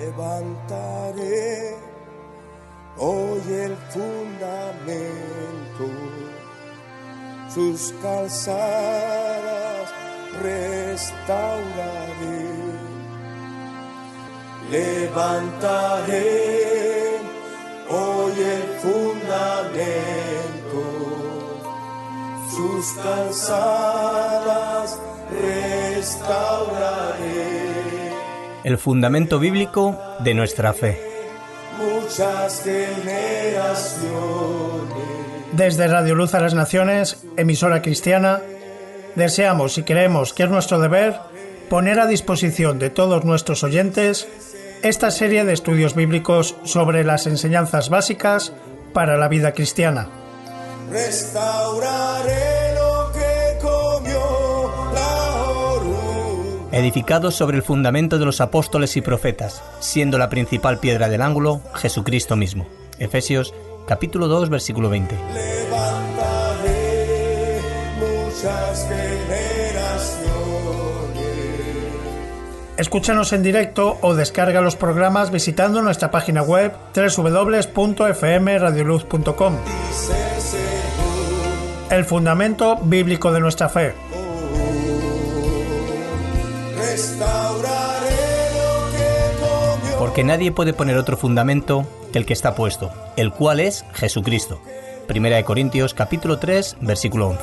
Levantaré hoy el fundamento, sus calzadas restauraré. Levantaré hoy el fundamento, sus calzadas restauraré. El fundamento bíblico de nuestra fe. Muchas generaciones. Desde Radio Luz a las Naciones, emisora cristiana, deseamos y creemos que es nuestro deber poner a disposición de todos nuestros oyentes esta serie de estudios bíblicos sobre las enseñanzas básicas para la vida cristiana. Restauraré lo que comió la oruga. Edificados sobre el fundamento de los apóstoles y profetas, siendo la principal piedra del ángulo Jesucristo mismo. Efesios capítulo 2, versículo 20. Levantaré muchas generaciones. Escúchanos en directo o descarga los programas visitando nuestra página web www.fmradioluz.com. El fundamento bíblico de nuestra fe. Porque nadie puede poner otro fundamento que el que está puesto, el cual es Jesucristo. Primera de Corintios capítulo 3, versículo 11.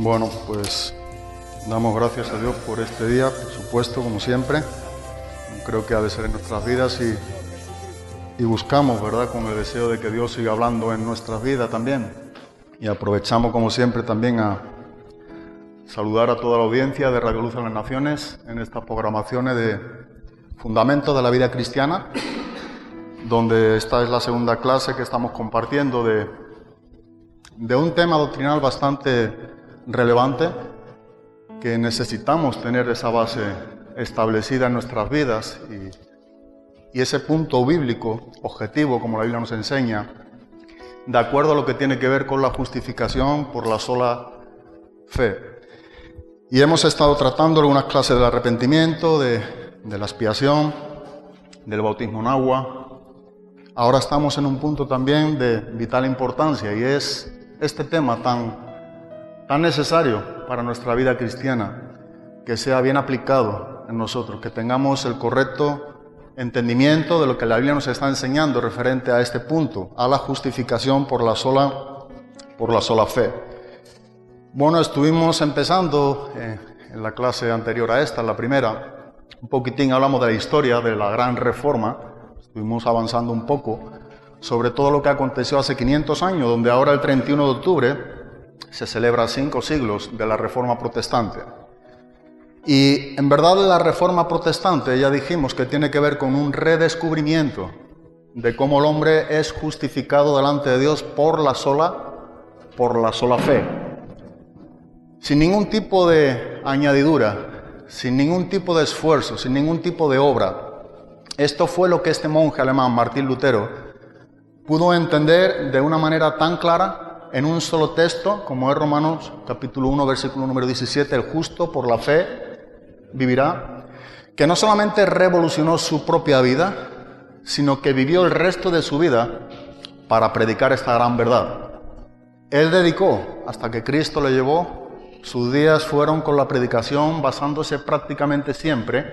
Bueno, pues damos gracias a Dios por este día, por supuesto, como siempre. Creo que ha de ser en nuestras vidas y buscamos, ¿verdad?, con el deseo de que Dios siga hablando en nuestras vidas también. Y aprovechamos, como siempre, también a saludar a toda la audiencia de Radio Luz a las Naciones en estas programaciones de Fundamentos de la Vida Cristiana, donde esta es la segunda clase que estamos compartiendo de un tema doctrinal bastante relevante, que necesitamos tener esa base establecida en nuestras vidas y ese punto bíblico objetivo, como la Biblia nos enseña, de acuerdo a lo que tiene que ver con la justificación por la sola fe. Y hemos estado tratando algunas clases del arrepentimiento, de la expiación, del bautismo en agua. Ahora estamos en un punto también de vital importancia y es este tema tan necesario para nuestra vida cristiana, que sea bien aplicado en nosotros, que tengamos el correcto entendimiento de lo que la Biblia nos está enseñando referente a este punto, a la justificación por la sola fe. Bueno, estuvimos empezando en la clase anterior a esta, la primera, un poquitín hablamos de la historia de la Gran Reforma, estuvimos avanzando un poco sobre todo lo que aconteció hace 500 años, donde ahora el 31 de octubre se celebra 5 siglos de la Reforma Protestante. Y en verdad la Reforma Protestante, ya dijimos que tiene que ver con un redescubrimiento de cómo el hombre es justificado delante de Dios por la sola fe. Sin ningún tipo de añadidura, sin ningún tipo de esfuerzo, sin ningún tipo de obra. Esto fue lo que este monje alemán, Martín Lutero, pudo entender de una manera tan clara en un solo texto, como es Romanos capítulo 1, versículo número 17, el justo por la fe vivirá, que no solamente revolucionó su propia vida, sino que vivió el resto de su vida para predicar esta gran verdad. Él dedicó, hasta que Cristo le llevó, sus días fueron con la predicación, basándose prácticamente siempre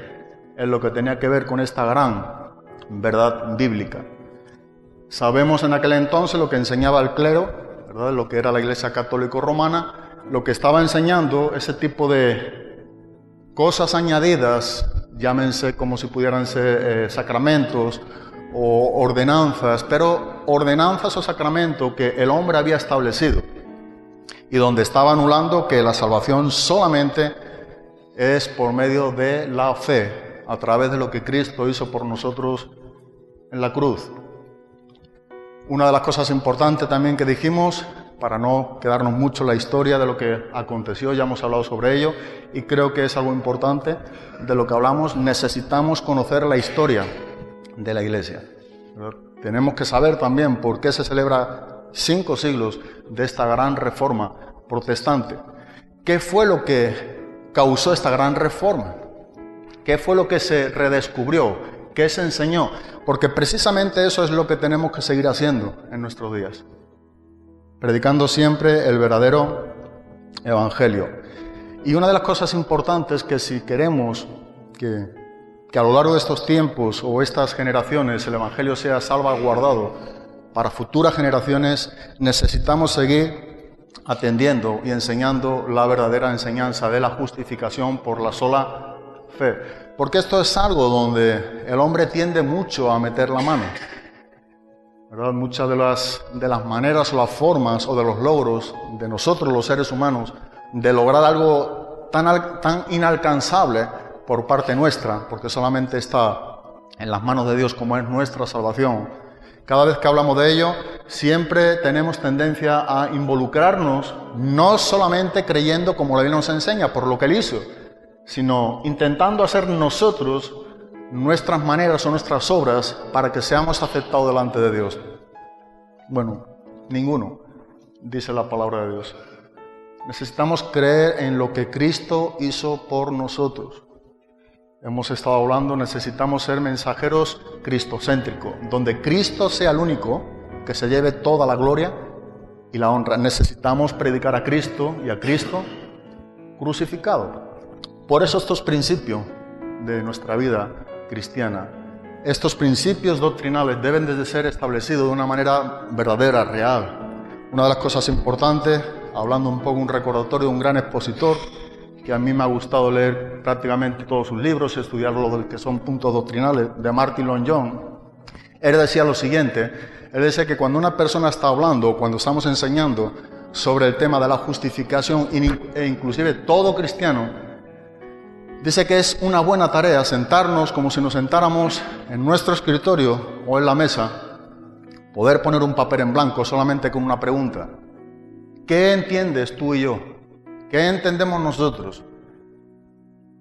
en lo que tenía que ver con esta gran verdad bíblica. Sabemos en aquel entonces lo que enseñaba el clero, ¿verdad?, lo que era la Iglesia Católica Romana, lo que estaba enseñando, ese tipo de cosas añadidas, llámense como si pudieran ser sacramentos o ordenanzas, pero ordenanzas o sacramentos que el hombre había establecido y donde estaba anulando que la salvación solamente es por medio de la fe, a través de lo que Cristo hizo por nosotros en la cruz. Una de las cosas importantes también que dijimos para no quedarnos mucho en la historia de lo que aconteció, ya hemos hablado sobre ello, y creo que es algo importante de lo que hablamos. Necesitamos conocer la historia de la Iglesia. Tenemos que saber también por qué se celebra 5 siglos de esta gran reforma protestante. ¿Qué fue lo que causó esta gran reforma? ¿Qué fue lo que se redescubrió? ¿Qué se enseñó? Porque precisamente eso es lo que tenemos que seguir haciendo en nuestros días. Predicando siempre el verdadero evangelio. Y una de las cosas importantes que si queremos que a lo largo de estos tiempos o estas generaciones el evangelio sea salvaguardado para futuras generaciones, necesitamos seguir atendiendo y enseñando la verdadera enseñanza de la justificación por la sola fe. Porque esto es algo donde el hombre tiende mucho a meter la mano, ¿verdad? Muchas de las maneras o las formas o de los logros de nosotros los seres humanos de lograr algo tan inalcanzable por parte nuestra, porque solamente está en las manos de Dios como es nuestra salvación. Cada vez que hablamos de ello, siempre tenemos tendencia a involucrarnos, no solamente creyendo como la Biblia nos enseña, por lo que Él hizo, sino intentando hacer nosotros nuestras maneras o nuestras obras para que seamos aceptados delante de Dios. Bueno, ninguno, dice la palabra de Dios. Necesitamos creer en lo que Cristo hizo por nosotros. Hemos estado hablando, necesitamos ser mensajeros cristocéntricos, donde Cristo sea el único que se lleve toda la gloria y la honra. Necesitamos predicar a Cristo y a Cristo crucificado. Por eso estos principios de nuestra vida cristiana, estos principios doctrinales deben de ser establecidos de una manera verdadera, real. Una de las cosas importantes, hablando un poco un recordatorio de un gran expositor, que a mí me ha gustado leer prácticamente todos sus libros y estudiar los que son puntos doctrinales, de Martin Lloyd-Jones. Él decía lo siguiente, él decía que cuando una persona está hablando, cuando estamos enseñando sobre el tema de la justificación, e inclusive todo cristiano, dice que es una buena tarea sentarnos como si nos sentáramos en nuestro escritorio o en la mesa, poder poner un papel en blanco solamente con una pregunta. ¿Qué entiendes tú y yo? ¿Qué entendemos nosotros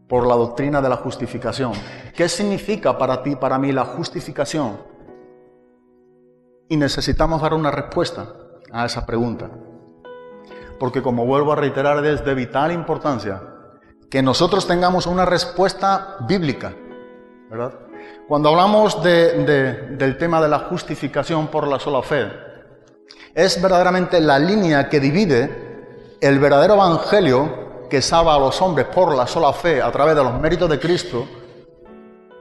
por la doctrina de la justificación? ¿Qué significa para ti y para mí la justificación? Y necesitamos dar una respuesta a esa pregunta. Porque como vuelvo a reiterar, es de vital importancia que nosotros tengamos una respuesta bíblica, ¿verdad? Cuando hablamos del tema de la justificación por la sola fe, es verdaderamente la línea que divide el verdadero evangelio que salva a los hombres por la sola fe a través de los méritos de Cristo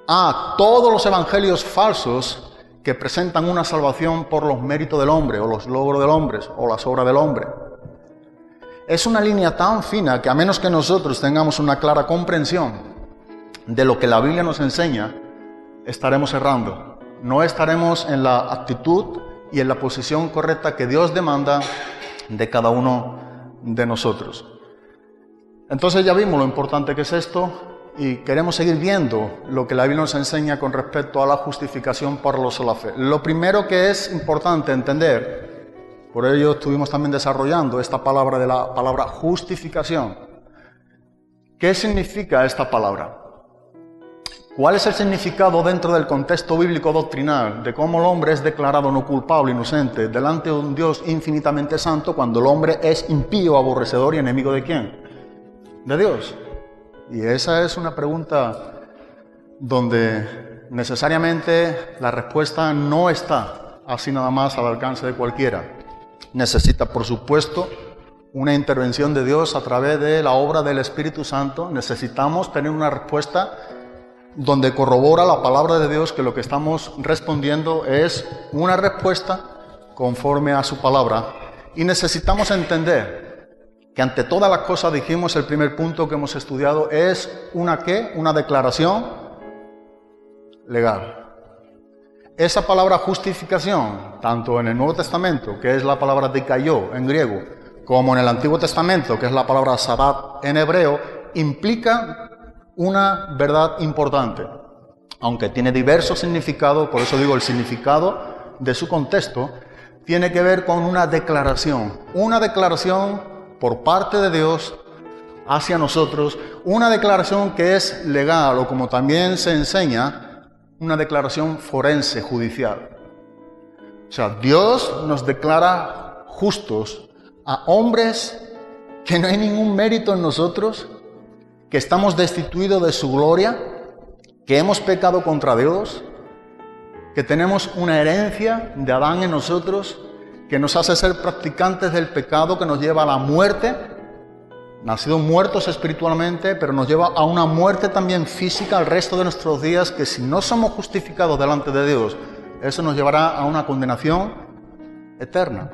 a todos los evangelios falsos que presentan una salvación por los méritos del hombre o los logros del hombre o las obras del hombre. Es una línea tan fina que a menos que nosotros tengamos una clara comprensión de lo que la Biblia nos enseña, estaremos errando. No estaremos en la actitud y en la posición correcta que Dios demanda de cada uno de nosotros. Entonces ya vimos lo importante que es esto y queremos seguir viendo lo que la Biblia nos enseña con respecto a la justificación por la sola fe. Lo primero que es importante entender, por ello estuvimos también desarrollando esta palabra de la palabra justificación. ¿Qué significa esta palabra? ¿Cuál es el significado dentro del contexto bíblico doctrinal de cómo el hombre es declarado no culpable, inocente, delante de un Dios infinitamente santo cuando el hombre es impío, aborrecedor y enemigo de quién? De Dios. Y esa es una pregunta donde necesariamente la respuesta no está así nada más al alcance de cualquiera. Necesita, por supuesto, una intervención de Dios a través de la obra del Espíritu Santo. Necesitamos tener una respuesta donde corrobora la palabra de Dios que lo que estamos respondiendo es una respuesta conforme a su palabra. Y necesitamos entender que ante todas las cosas, dijimos, el primer punto que hemos estudiado es una declaración legal. Esa palabra justificación, tanto en el Nuevo Testamento, que es la palabra dikaiō en griego, como en el Antiguo Testamento, que es la palabra sabat en hebreo, implica una verdad importante, aunque tiene diversos significados, por eso digo el significado de su contexto, tiene que ver con una declaración por parte de Dios hacia nosotros, una declaración que es legal o, como también se enseña, una declaración forense, judicial. O sea, Dios nos declara justos a hombres que no hay ningún mérito en nosotros, que estamos destituidos de su gloria, que hemos pecado contra Dios, que tenemos una herencia de Adán en nosotros, que nos hace ser practicantes del pecado, que nos lleva a la muerte, nacidos muertos espiritualmente, pero nos lleva a una muerte también física el resto de nuestros días, que si no somos justificados delante de Dios, eso nos llevará a una condenación eterna.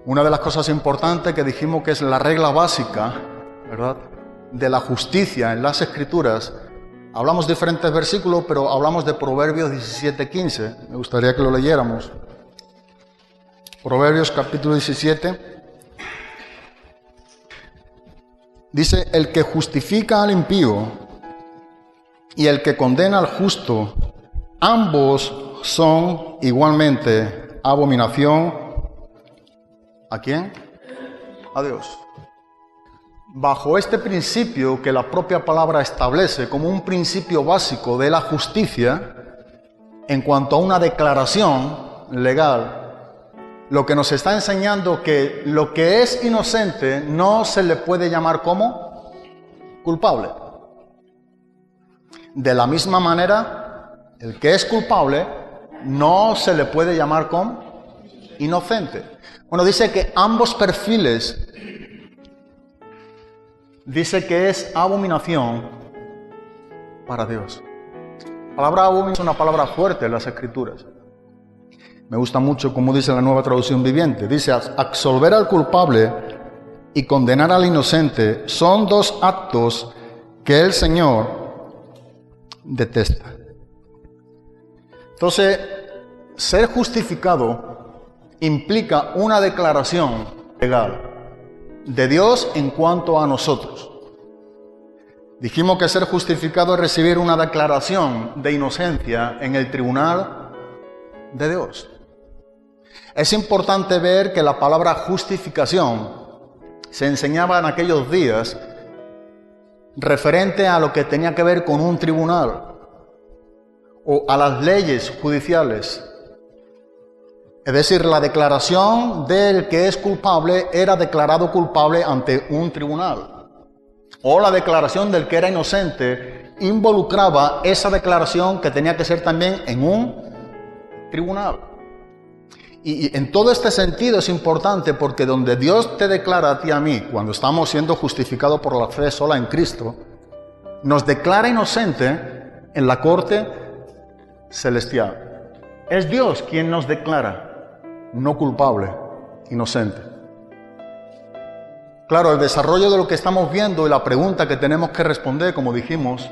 Una de las cosas importantes que dijimos que es la regla básica, ¿verdad?, de la justicia en las Escrituras. Hablamos de diferentes versículos, pero hablamos de Proverbios 17:15. Me gustaría que lo leyéramos. Proverbios capítulo 17. Dice: el que justifica al impío y el que condena al justo, ambos son igualmente abominación. ¿A quién? A Dios. Bajo este principio que la propia palabra establece como un principio básico de la justicia, en cuanto a una declaración legal, lo que nos está enseñando que lo que es inocente no se le puede llamar como culpable. De la misma manera, el que es culpable no se le puede llamar como inocente. Bueno, dice que ambos perfiles, dice que es abominación para Dios. La palabra abominación es una palabra fuerte en las Escrituras. Me gusta mucho como dice la Nueva Traducción Viviente. Dice: absolver al culpable y condenar al inocente son dos actos que el Señor detesta. Entonces, ser justificado implica una declaración legal de Dios en cuanto a nosotros. Dijimos que ser justificado es recibir una declaración de inocencia en el tribunal de Dios. Es importante ver que la palabra justificación se enseñaba en aquellos días referente a lo que tenía que ver con un tribunal o a las leyes judiciales. Es decir, la declaración del que es culpable era declarado culpable ante un tribunal. O la declaración del que era inocente involucraba esa declaración que tenía que ser también en un tribunal. Y en todo este sentido es importante, porque donde Dios te declara a ti y a mí, cuando estamos siendo justificados por la fe sola en Cristo, nos declara inocente en la corte celestial. Es Dios quien nos declara no culpable, inocente. Claro, el desarrollo de lo que estamos viendo y la pregunta que tenemos que responder, como dijimos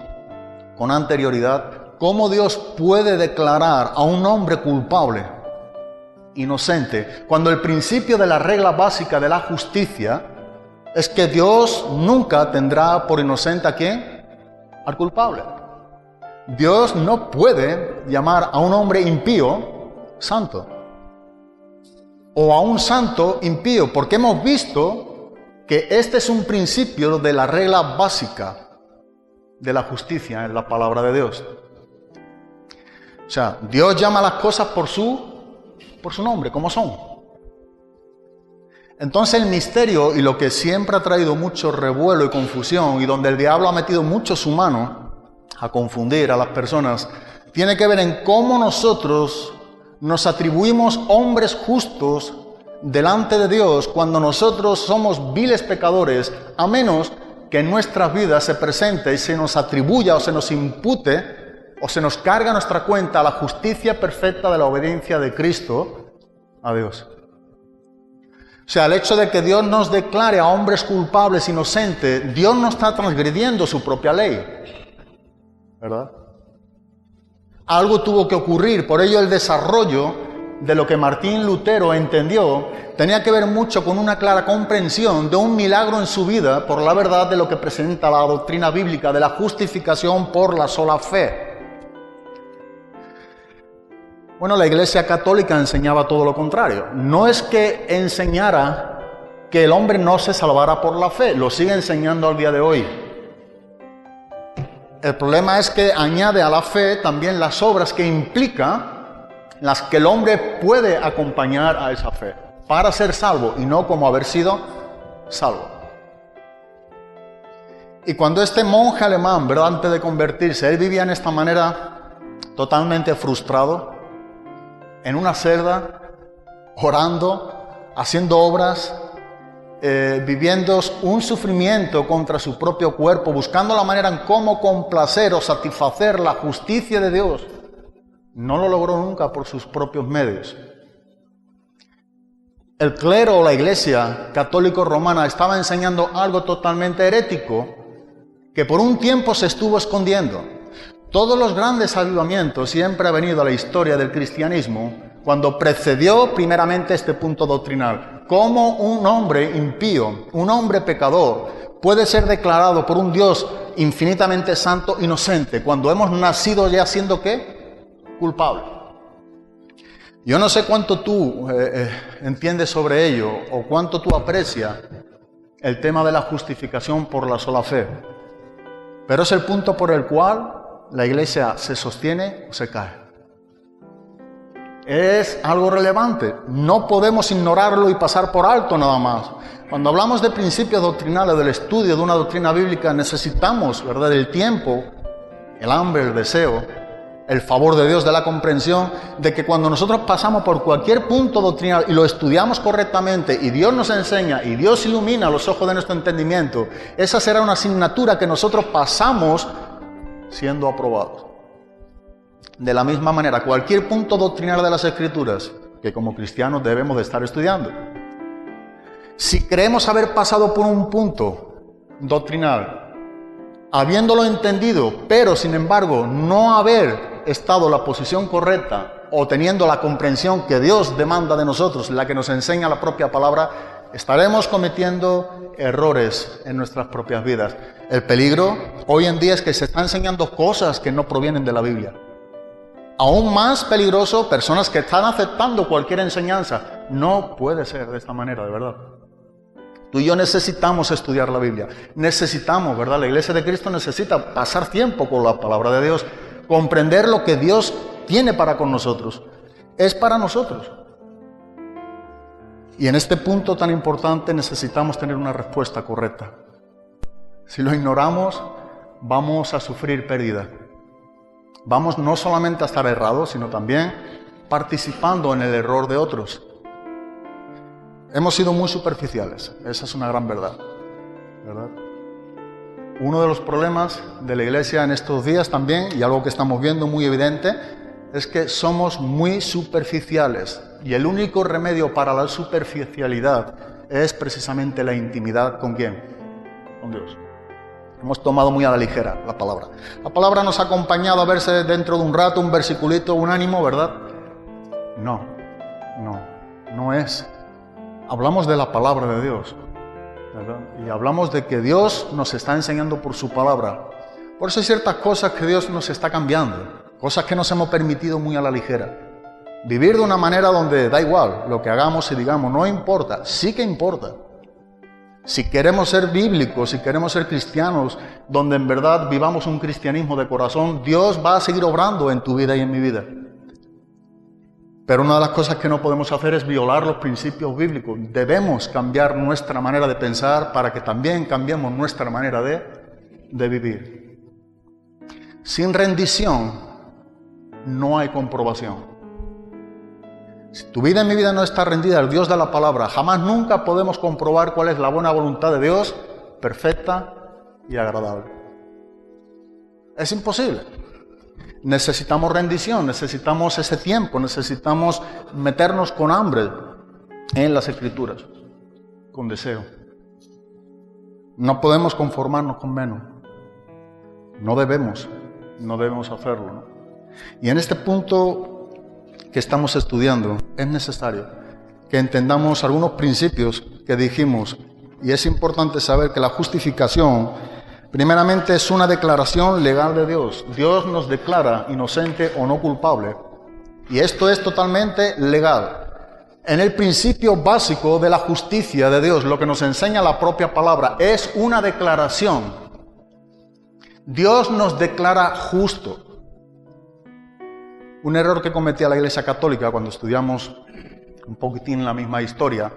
con anterioridad, ¿cómo Dios puede declarar a un hombre culpable, inocente, cuando el principio de la regla básica de la justicia es que Dios nunca tendrá por inocente ¿a quién? Al culpable. Dios no puede llamar a un hombre impío santo, o a un santo impío, porque hemos visto que este es un principio de la regla básica de la justicia en la palabra de Dios. O sea, Dios llama las cosas por su nombre, como son. Entonces el misterio, y lo que siempre ha traído mucho revuelo y confusión, y donde el diablo ha metido mucho su mano a confundir a las personas, tiene que ver en cómo nosotros nos atribuimos hombres justos delante de Dios cuando nosotros somos viles pecadores, a menos que en nuestras vidas se presente y se nos atribuya o se nos impute o se nos carga a nuestra cuenta la justicia perfecta de la obediencia de Cristo a Dios. O sea, el hecho de que Dios nos declare a hombres culpables, inocentes, Dios no está transgrediendo su propia ley, ¿verdad? Algo tuvo que ocurrir, por ello el desarrollo de lo que Martín Lutero entendió tenía que ver mucho con una clara comprensión de un milagro en su vida por la verdad de lo que presenta la doctrina bíblica de la justificación por la sola fe. Bueno, la Iglesia Católica enseñaba todo lo contrario. No es que enseñara que el hombre no se salvara por la fe, lo sigue enseñando al día de hoy. El problema es que añade a la fe también las obras que implica, las que el hombre puede acompañar a esa fe, para ser salvo y no como haber sido salvo. Y cuando este monje alemán, ¿verdad?, antes de convertirse, él vivía en esta manera totalmente frustrado, en una celda, orando, haciendo obras, viviendo un sufrimiento contra su propio cuerpo, buscando la manera en cómo complacer o satisfacer la justicia de Dios, no lo logró nunca por sus propios medios. El clero o la Iglesia católico romana estaba enseñando algo totalmente herético que por un tiempo se estuvo escondiendo. Todos los grandes avivamientos siempre ha venido a la historia del cristianismo cuando precedió primeramente este punto doctrinal. Cómo un hombre impío, un hombre pecador, puede ser declarado por un Dios infinitamente santo, inocente, cuando hemos nacido ya siendo ¿qué? Culpable. Yo no sé cuánto tú entiendes sobre ello o cuánto tú aprecias el tema de la justificación por la sola fe, pero es el punto por el cual la Iglesia se sostiene o se cae. Es algo relevante, no podemos ignorarlo y pasar por alto nada más. Cuando hablamos de principios doctrinales, del estudio de una doctrina bíblica, necesitamos, ¿verdad?, el tiempo, el hambre, el deseo, el favor de Dios, de la comprensión, de que cuando nosotros pasamos por cualquier punto doctrinal y lo estudiamos correctamente y Dios nos enseña y Dios ilumina los ojos de nuestro entendimiento, esa será una asignatura que nosotros pasamos siendo aprobados. De la misma manera, cualquier punto doctrinal de las Escrituras que como cristianos debemos de estar estudiando. Si creemos haber pasado por un punto doctrinal, habiéndolo entendido, pero sin embargo no haber estado en la posición correcta o teniendo la comprensión que Dios demanda de nosotros, la que nos enseña la propia palabra, estaremos cometiendo errores en nuestras propias vidas. El peligro hoy en día es que se están enseñando cosas que no provienen de la Biblia. Aún más peligroso, personas que están aceptando cualquier enseñanza. No puede ser de esta manera, de verdad. Tú y yo necesitamos estudiar la Biblia. Necesitamos, ¿verdad? La Iglesia de Cristo necesita pasar tiempo con la palabra de Dios, comprender lo que Dios tiene para con nosotros. Es para nosotros. Y en este punto tan importante necesitamos tener una respuesta correcta. Si lo ignoramos, vamos a sufrir pérdida. Vamos no solamente a estar errados, sino también participando en el error de otros. Hemos sido muy superficiales, esa es una gran verdad, ¿verdad? Uno de los problemas de la Iglesia en estos días también, y algo que estamos viendo muy evidente, es que somos muy superficiales. Y el único remedio para la superficialidad es precisamente la intimidad ¿con quién? Con Dios. Hemos tomado muy a la ligera la palabra. La palabra nos ha acompañado a verse dentro de un rato, un versiculito, un ánimo, ¿verdad? No es. Hablamos de la palabra de Dios, ¿verdad? Y hablamos de que Dios nos está enseñando por su palabra. Por eso hay ciertas cosas que Dios nos está cambiando, cosas que nos hemos permitido muy a la ligera. Vivir de una manera donde da igual lo que hagamos y digamos, no importa, sí que importa. Si queremos ser bíblicos, si queremos ser cristianos, donde en verdad vivamos un cristianismo de corazón, Dios va a seguir obrando en tu vida y en mi vida. Pero una de las cosas que no podemos hacer es violar los principios bíblicos. Debemos cambiar nuestra manera de pensar para que también cambiemos nuestra manera de vivir. Sin rendición no hay comprobación. Si tu vida y mi vida no está rendida al Dios de la palabra, jamás nunca podemos comprobar cuál es la buena voluntad de Dios, perfecta y agradable. Es imposible. Necesitamos rendición, necesitamos ese tiempo, necesitamos meternos con hambre en las Escrituras, con deseo. No podemos conformarnos con menos. No debemos hacerlo, ¿no? Y en este punto que estamos estudiando, es necesario que entendamos algunos principios que dijimos, y es importante saber que la justificación, primeramente, es una declaración legal de Dios. Dios nos declara inocente o no culpable, Y esto es totalmente legal. En el principio básico de la justicia de Dios, lo que nos enseña la propia palabra, es una declaración. Dios nos declara justo. Un error que cometía la Iglesia Católica cuando estudiamos un poquitín la misma historia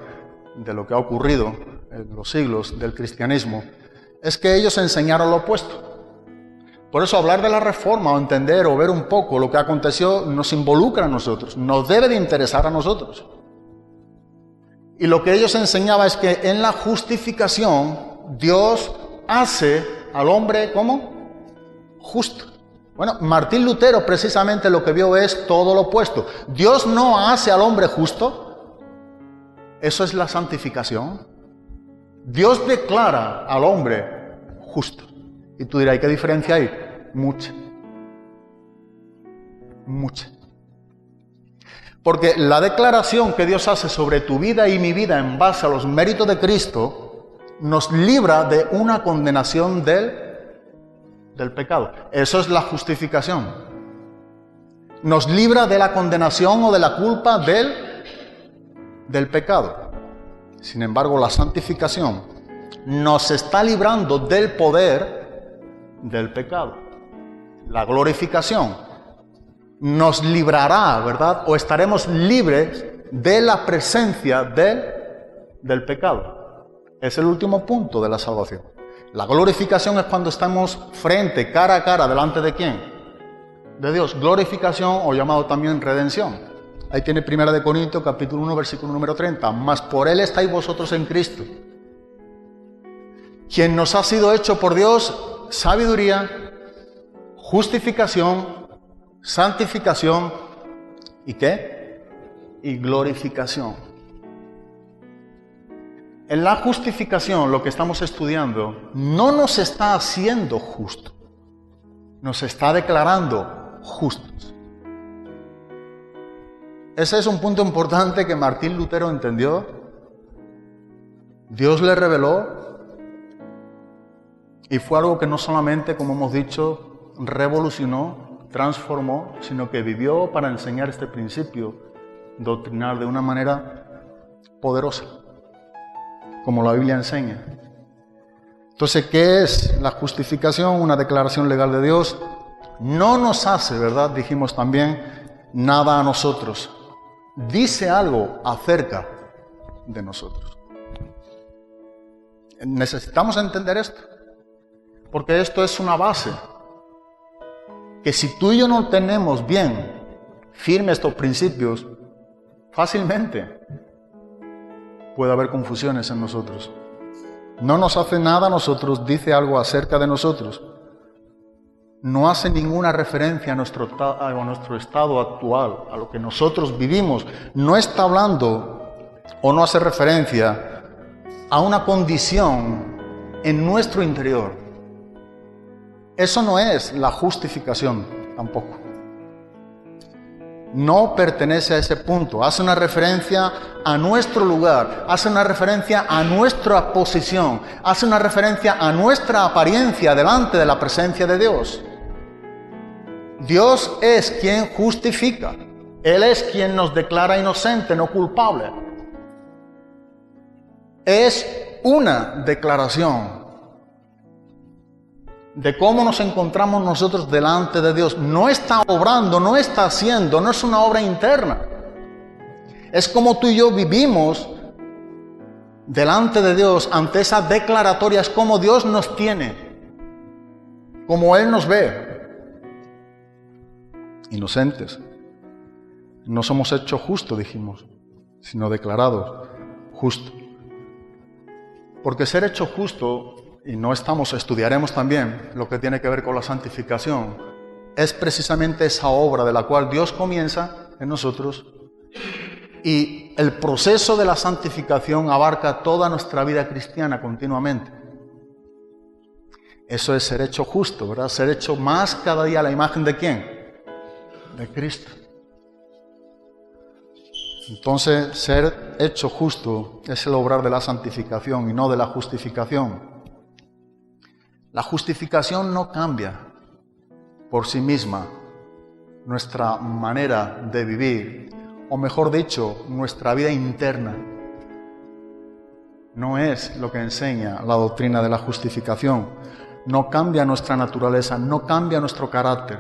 de lo que ha ocurrido en los siglos del cristianismo, es que ellos enseñaron lo opuesto. Por eso hablar de la Reforma o entender o ver un poco lo que aconteció nos involucra a nosotros, nos debe de interesar a nosotros. Y lo que ellos enseñaban es que en la justificación Dios hace al hombre ¿cómo? Justo. Bueno, Martín Lutero precisamente lo que vio es todo lo opuesto. Dios no hace al hombre justo. Eso es la santificación. Dios declara al hombre justo. Y tú dirás, ¿y qué diferencia hay? Mucha. Mucha. Porque la declaración que Dios hace sobre tu vida y mi vida en base a los méritos de Cristo nos libra de una condenación del pecado. Eso es la justificación. Nos libra de la condenación o de la culpa del pecado. Sin embargo, la santificación nos está librando del poder del pecado. La glorificación nos librará, ¿verdad? O estaremos libres de la presencia del pecado. Es el último punto de la salvación. La glorificación es cuando estamos frente, cara a cara, delante de ¿quién? De Dios. Glorificación o llamado también redención. Ahí tiene 1 Corintios capítulo 1, versículo número 30. Mas por Él estáis vosotros en Cristo, quien nos ha sido hecho por Dios sabiduría, justificación, santificación y ¿qué? Y glorificación. En la justificación, lo que estamos estudiando, no nos está haciendo justos, nos está declarando justos. Ese es un punto importante que Martín Lutero entendió. Dios le reveló y fue algo que no solamente, como hemos dicho, revolucionó, transformó, sino que vivió para enseñar este principio doctrinal de una manera poderosa, como la Biblia enseña. Entonces, ¿qué es la justificación? Una declaración legal de Dios. No nos hace, ¿verdad? Dijimos también, nada a nosotros. Dice algo acerca de nosotros. Necesitamos entender esto, porque esto es una base. Que si tú y yo no tenemos bien firmes estos principios, fácilmente puede haber confusiones en nosotros. No nos hace nada a nosotros, dice algo acerca de nosotros. No hace ninguna referencia a nuestro estado actual, a lo que nosotros vivimos. No está hablando o no hace referencia a una condición en nuestro interior. Eso no es la justificación tampoco. No pertenece a ese punto. Hace una referencia a nuestro lugar, hace una referencia a nuestra posición, hace una referencia a nuestra apariencia delante de la presencia de Dios. Dios es quien justifica. Él es quien nos declara inocente, no culpable. Es una declaración de cómo nos encontramos nosotros delante de Dios. No está obrando, no está haciendo, no es una obra interna. Es como tú y yo vivimos delante de Dios ante esas declaratorias, como Dios nos tiene, como Él nos ve. Inocentes. No somos hechos justos, dijimos, sino declarados justos. Porque ser hecho justo, y estudiaremos también lo que tiene que ver con la santificación, es precisamente esa obra de la cual Dios comienza en nosotros, y el proceso de la santificación abarca toda nuestra vida cristiana continuamente. Eso es ser hecho justo, ¿verdad? Ser hecho más cada día a la imagen de ¿quién? De Cristo. Entonces, ser hecho justo es el obrar de la santificación y no de la justificación. La justificación no cambia por sí misma nuestra manera de vivir, o mejor dicho, nuestra vida interna. No es lo que enseña la doctrina de la justificación. No cambia nuestra naturaleza, no cambia nuestro carácter.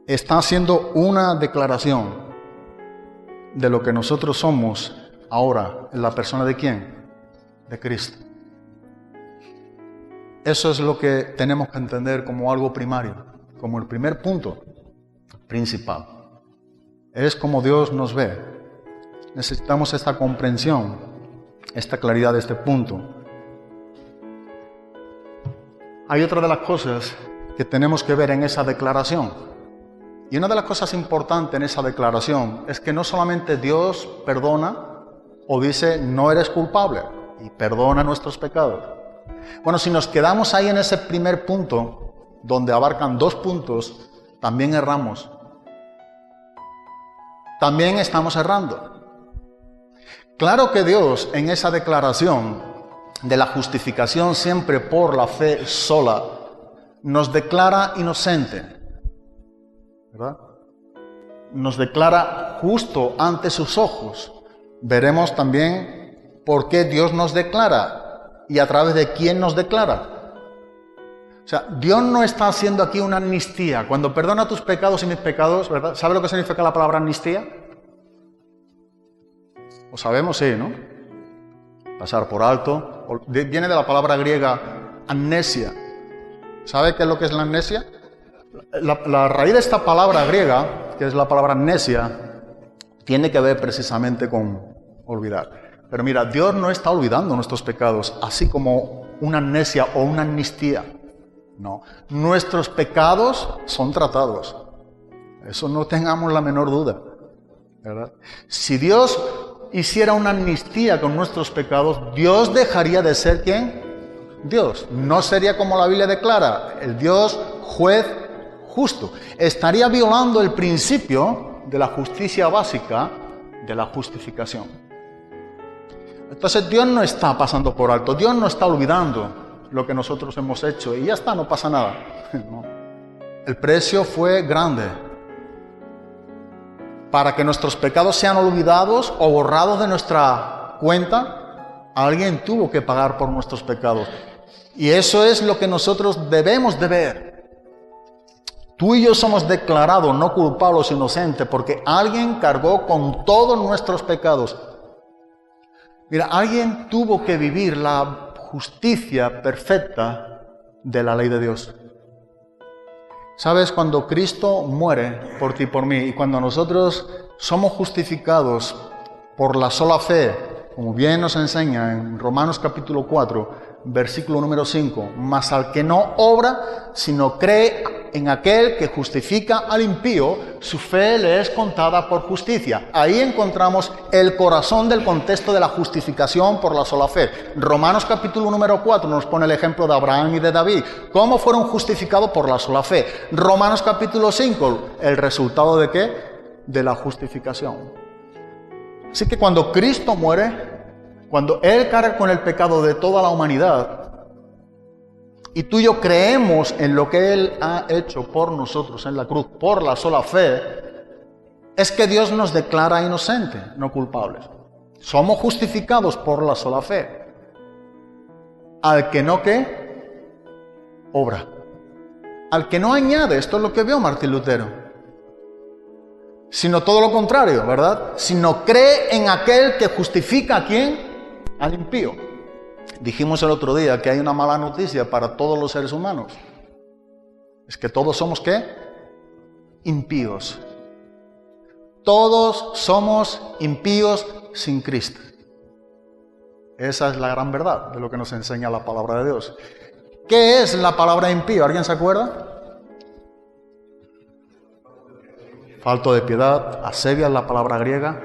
Está haciendo una declaración de lo que nosotros somos ahora, en la persona de ¿quién? De Cristo. Eso es lo que tenemos que entender como algo primario, como el primer punto principal. Es como Dios nos ve. Necesitamos esta comprensión, esta claridad de este punto. Hay otra de las cosas que tenemos que ver en esa declaración. Y una de las cosas importantes en esa declaración es que no solamente Dios perdona o dice no eres culpable y perdona nuestros pecados. Bueno, si nos quedamos ahí en ese primer punto, donde abarcan 2 puntos, también erramos. También estamos errando. Claro que Dios en esa declaración de la justificación siempre por la fe sola, nos declara inocente, ¿verdad? Nos declara justo ante sus ojos. Veremos también por qué Dios nos declara y a través de quién nos declara. O sea, Dios no está haciendo aquí una amnistía. Cuando perdona tus pecados y mis pecados, ¿verdad? ¿Sabe lo que significa la palabra amnistía? Lo sabemos, sí, ¿no? Pasar por alto. Viene de la palabra griega amnesia. ¿Sabe qué es lo que es la amnesia? La raíz de esta palabra griega, que es la palabra amnesia, tiene que ver precisamente con olvidar. Pero mira, Dios no está olvidando nuestros pecados, así como una amnesia o una amnistía. No, nuestros pecados son tratados. Eso no tengamos la menor duda, ¿verdad? Si Dios hiciera una amnistía con nuestros pecados, Dios dejaría de ser ¿quién? Dios. No sería como la Biblia declara, el Dios juez justo. Estaría violando el principio de la justicia básica de la justificación. Entonces Dios no está pasando por alto, Dios no está olvidando lo que nosotros hemos hecho y ya está, no pasa nada. No. El precio fue grande. Para que nuestros pecados sean olvidados o borrados de nuestra cuenta, alguien tuvo que pagar por nuestros pecados. Y eso es lo que nosotros debemos de ver. Tú y yo somos declarados no culpables o inocentes porque alguien cargó con todos nuestros pecados. Mira, alguien tuvo que vivir la justicia perfecta de la ley de Dios. ¿Sabes? Cuando Cristo muere por ti y por mí, y cuando nosotros somos justificados por la sola fe, como bien nos enseña en Romanos capítulo 4, versículo número 5, mas al que no obra, sino cree en aquel que justifica al impío, su fe le es contada por justicia. Ahí encontramos el corazón del contexto de la justificación por la sola fe. Romanos capítulo número 4 nos pone el ejemplo de Abraham y de David. ¿Cómo fueron justificados por la sola fe? Romanos capítulo 5, ¿el resultado de qué? De la justificación. Así que cuando Cristo muere, cuando Él carga con el pecado de toda la humanidad, y tú y yo creemos en lo que Él ha hecho por nosotros en la cruz, por la sola fe, es que Dios nos declara inocentes, no culpables. Somos justificados por la sola fe. Al que no, ¿qué? Obra. Al que no añade, esto es lo que vio Martín Lutero. Sino todo lo contrario, ¿verdad? Sino cree en aquel que justifica a ¿quién? Al impío. Dijimos el otro día que hay una mala noticia para todos los seres humanos. Es que todos somos ¿qué? Impíos. Todos somos impíos sin Cristo. Esa es la gran verdad de lo que nos enseña la palabra de Dios. ¿Qué es la palabra impío? ¿Alguien se acuerda? Falto de piedad, asevia es la palabra griega.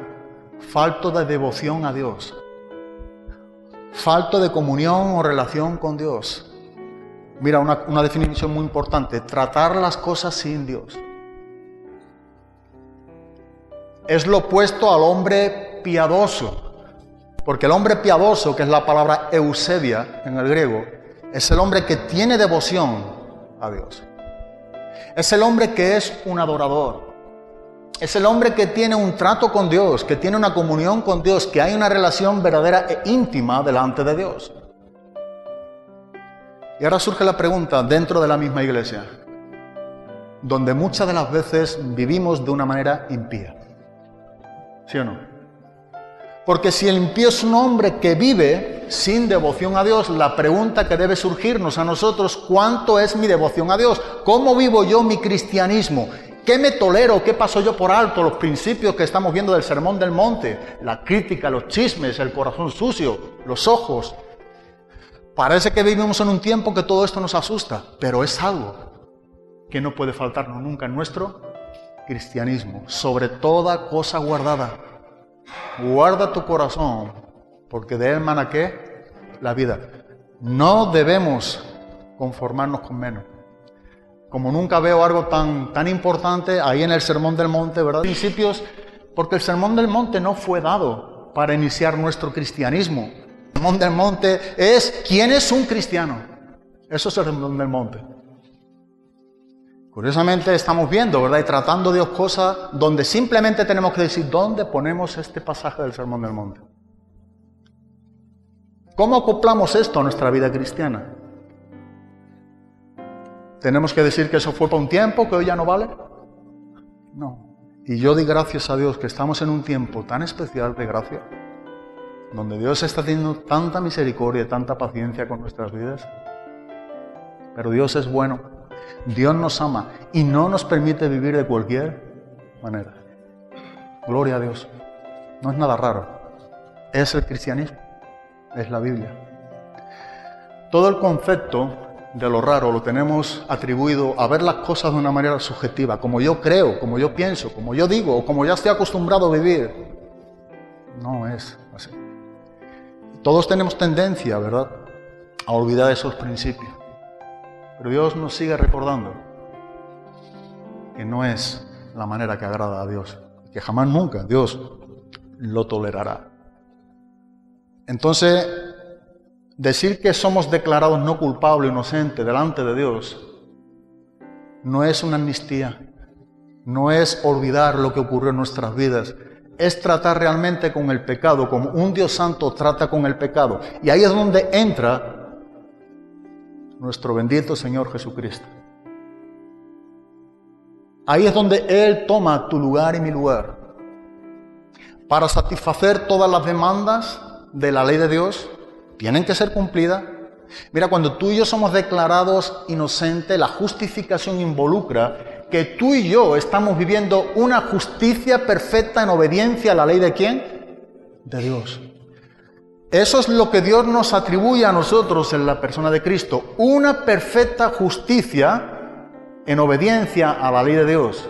Falto de devoción a Dios. Falto de comunión o relación con Dios. Mira, una definición muy importante. Tratar las cosas sin Dios. Es lo opuesto al hombre piadoso. Porque el hombre piadoso, que es la palabra eusebia en el griego, es el hombre que tiene devoción a Dios. Es el hombre que es un adorador. Es el hombre que tiene un trato con Dios, que tiene una comunión con Dios, que hay una relación verdadera e íntima delante de Dios. Y ahora surge la pregunta dentro de la misma iglesia, donde muchas de las veces vivimos de una manera impía. ¿Sí o no? Porque si el impío es un hombre que vive sin devoción a Dios, la pregunta que debe surgirnos a nosotros, ¿cuánto es mi devoción a Dios? ¿Cómo vivo yo mi cristianismo? ¿Qué me tolero? ¿Qué paso yo por alto? Los principios que estamos viendo del Sermón del Monte, la crítica, los chismes, el corazón sucio, los ojos. Parece que vivimos en un tiempo que todo esto nos asusta, pero es algo que no puede faltarnos nunca en nuestro cristianismo. Sobre toda cosa guardada, guarda tu corazón, porque de él mana ¿qué? La vida. No debemos conformarnos con menos. Como nunca veo algo tan importante ahí en el Sermón del Monte, ¿verdad? Principios, porque el Sermón del Monte no fue dado para iniciar nuestro cristianismo. El Sermón del Monte es ¿quién es un cristiano? Eso es el Sermón del Monte. Curiosamente estamos viendo, ¿verdad? Y tratando Dios cosas donde simplemente tenemos que decir ¿dónde ponemos este pasaje del Sermón del Monte? ¿Cómo acoplamos esto a nuestra vida cristiana? ¿Tenemos que decir que eso fue para un tiempo, que hoy ya no vale? No. Y yo di gracias a Dios que estamos en un tiempo tan especial de gracia, donde Dios está teniendo tanta misericordia y tanta paciencia con nuestras vidas. Pero Dios es bueno, Dios nos ama y no nos permite vivir de cualquier manera. Gloria a Dios. No es nada raro. Es el cristianismo, es la Biblia. Todo el concepto de lo raro lo tenemos atribuido a ver las cosas de una manera subjetiva, como yo creo, como yo pienso, como yo digo, o como ya estoy acostumbrado a vivir. No es así. Todos tenemos tendencia, ¿verdad?, a olvidar esos principios. Pero Dios nos sigue recordando que no es la manera que agrada a Dios, que jamás nunca Dios lo tolerará. Entonces, decir que somos declarados no culpables, inocentes delante de Dios, no es una amnistía, no es olvidar lo que ocurrió en nuestras vidas, es tratar realmente con el pecado, como un Dios santo trata con el pecado. Y ahí es donde entra nuestro bendito Señor Jesucristo. Ahí es donde Él toma tu lugar y mi lugar, para satisfacer todas las demandas de la ley de Dios. Tienen que ser cumplidas. Mira, cuando tú y yo somos declarados inocentes, la justificación involucra que tú y yo estamos viviendo una justicia perfecta en obediencia a la ley ¿de quién? De Dios. Eso es lo que Dios nos atribuye a nosotros en la persona de Cristo. Una perfecta justicia en obediencia a la ley de Dios.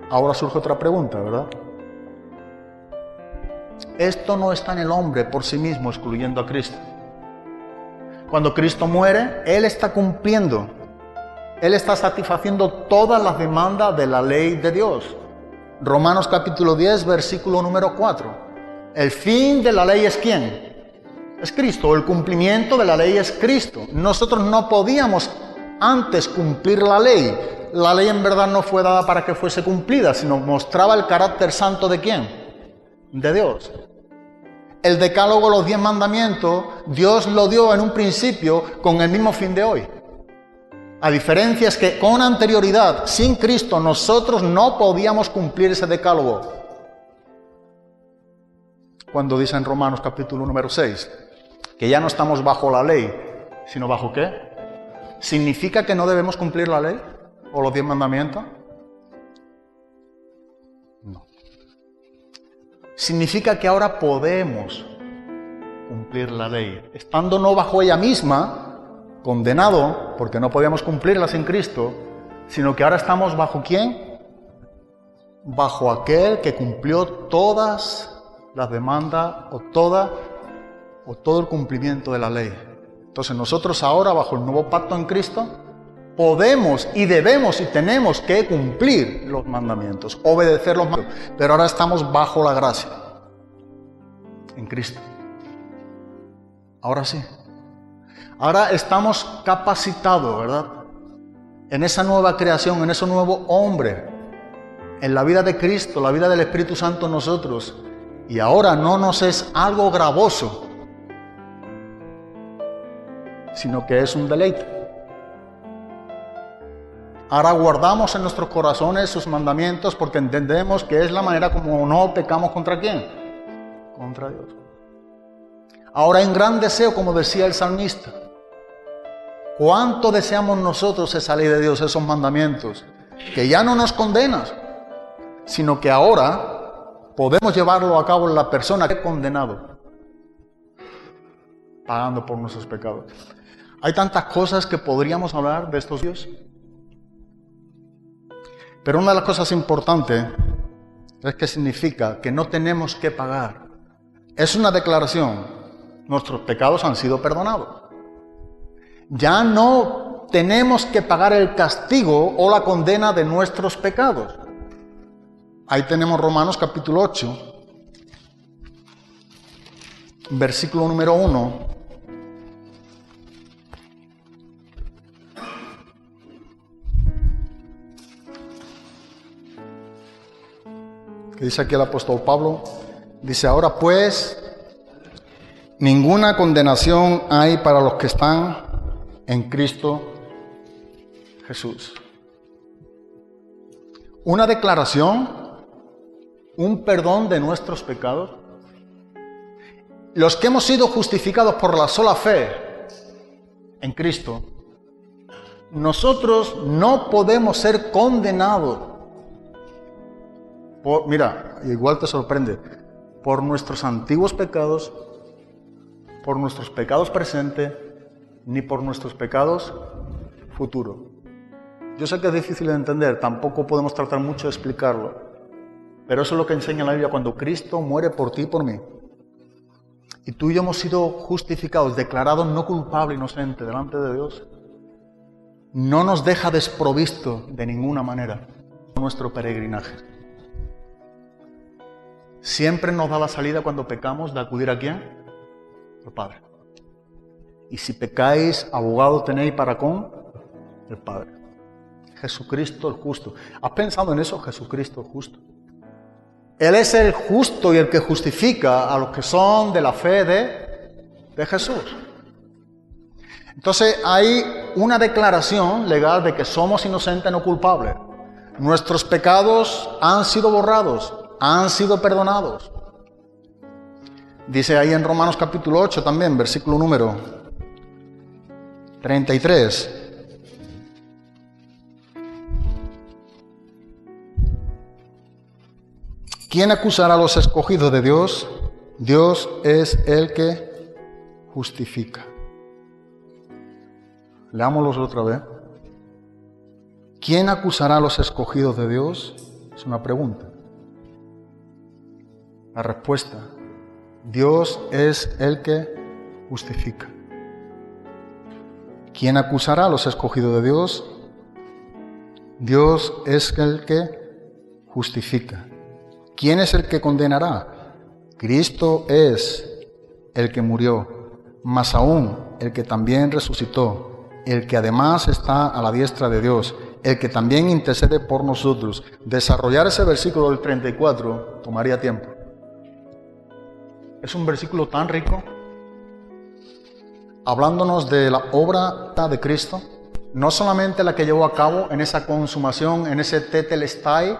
Ahora surge otra pregunta, ¿verdad? Esto no está en el hombre por sí mismo, excluyendo a Cristo. Cuando Cristo muere, Él está cumpliendo, Él está satisfaciendo todas las demandas de la ley de Dios. Romanos capítulo 10, versículo número 4. El fin de la ley es ¿quién? Es Cristo. El cumplimiento de la ley es Cristo. Nosotros no podíamos antes cumplir la ley. La ley en verdad no fue dada para que fuese cumplida, sino mostraba el carácter santo ¿de quién? De Dios. El decálogo, los 10 mandamientos, Dios lo dio en un principio con el mismo fin de hoy. A diferencia es que con anterioridad, sin Cristo, nosotros no podíamos cumplir ese decálogo. Cuando dice en Romanos capítulo número 6, que ya no estamos bajo la ley, sino bajo ¿qué? ¿Significa que no debemos cumplir la ley o los 10 mandamientos? No. Significa que ahora podemos cumplir la ley, estando no bajo ella misma, condenado, porque no podíamos cumplirla sin Cristo, sino que ahora estamos bajo ¿quién? Bajo aquel que cumplió todas las demandas o todo el cumplimiento de la ley. Entonces nosotros ahora, bajo el nuevo pacto en Cristo, podemos y debemos y tenemos que cumplir los mandamientos, obedecer los mandamientos, pero ahora estamos bajo la gracia en Cristo. Ahora sí. Ahora estamos capacitados, ¿verdad? en esa nueva creación, en ese nuevo hombre, en la vida de Cristo, la vida del Espíritu Santo en nosotros. Y ahora no nos es algo gravoso, sino que es un deleite. Ahora guardamos en nuestros corazones sus mandamientos porque entendemos que es la manera como no pecamos contra ¿quién? Contra Dios. Ahora en gran deseo, como decía el salmista, ¿cuánto deseamos nosotros esa ley de Dios, esos mandamientos? Que ya no nos condenan, sino que ahora podemos llevarlo a cabo en la persona que es condenado, pagando por nuestros pecados. Hay tantas cosas que podríamos hablar de estos días, pero una de las cosas importantes es que significa que no tenemos que pagar. Es una declaración. Nuestros pecados han sido perdonados. Ya no tenemos que pagar el castigo o la condena de nuestros pecados. Ahí tenemos Romanos capítulo 8, versículo número 1. Que dice aquí el apóstol Pablo, dice, ahora pues, ninguna condenación hay para los que están en Cristo Jesús. Una declaración, un perdón de nuestros pecados. Los que hemos sido justificados por la sola fe en Cristo, nosotros no podemos ser condenados. Mira, igual te sorprende, por nuestros antiguos pecados, por nuestros pecados presentes, ni por nuestros pecados futuros. Yo sé que es difícil de entender, tampoco podemos tratar mucho de explicarlo, pero eso es lo que enseña la Biblia cuando Cristo muere por ti y por mí. Y tú y yo hemos sido justificados, declarados no culpable, inocente delante de Dios. No nos deja desprovisto de ninguna manera nuestro peregrinaje. Siempre nos da la salida cuando pecamos de acudir ¿a quién? Al Padre. Y si pecáis, abogado tenéis para con el Padre. Jesucristo el justo. ¿Has pensado en eso? Jesucristo el justo. Él es el justo y el que justifica a los que son de la fe de Jesús. Entonces hay una declaración legal de que somos inocentes, no culpables. Nuestros pecados han sido borrados, han sido perdonados. Dice ahí en Romanos capítulo 8 también, versículo número 33. ¿Quién acusará a los escogidos de Dios? Dios es el que justifica. Leámoslos otra vez. ¿Quién acusará a los escogidos de Dios? Es una pregunta. La respuesta, Dios es el que justifica. ¿Quién acusará a los escogidos de Dios? Dios es el que justifica. ¿Quién es el que condenará? Cristo es el que murió, más aún el que también resucitó, el que además está a la diestra de Dios, el que también intercede por nosotros. Desarrollar ese versículo del 34 tomaría tiempo. Es un versículo tan rico, hablándonos de la obra de Cristo, no solamente la que llevó a cabo en esa consumación, en ese tetelestai,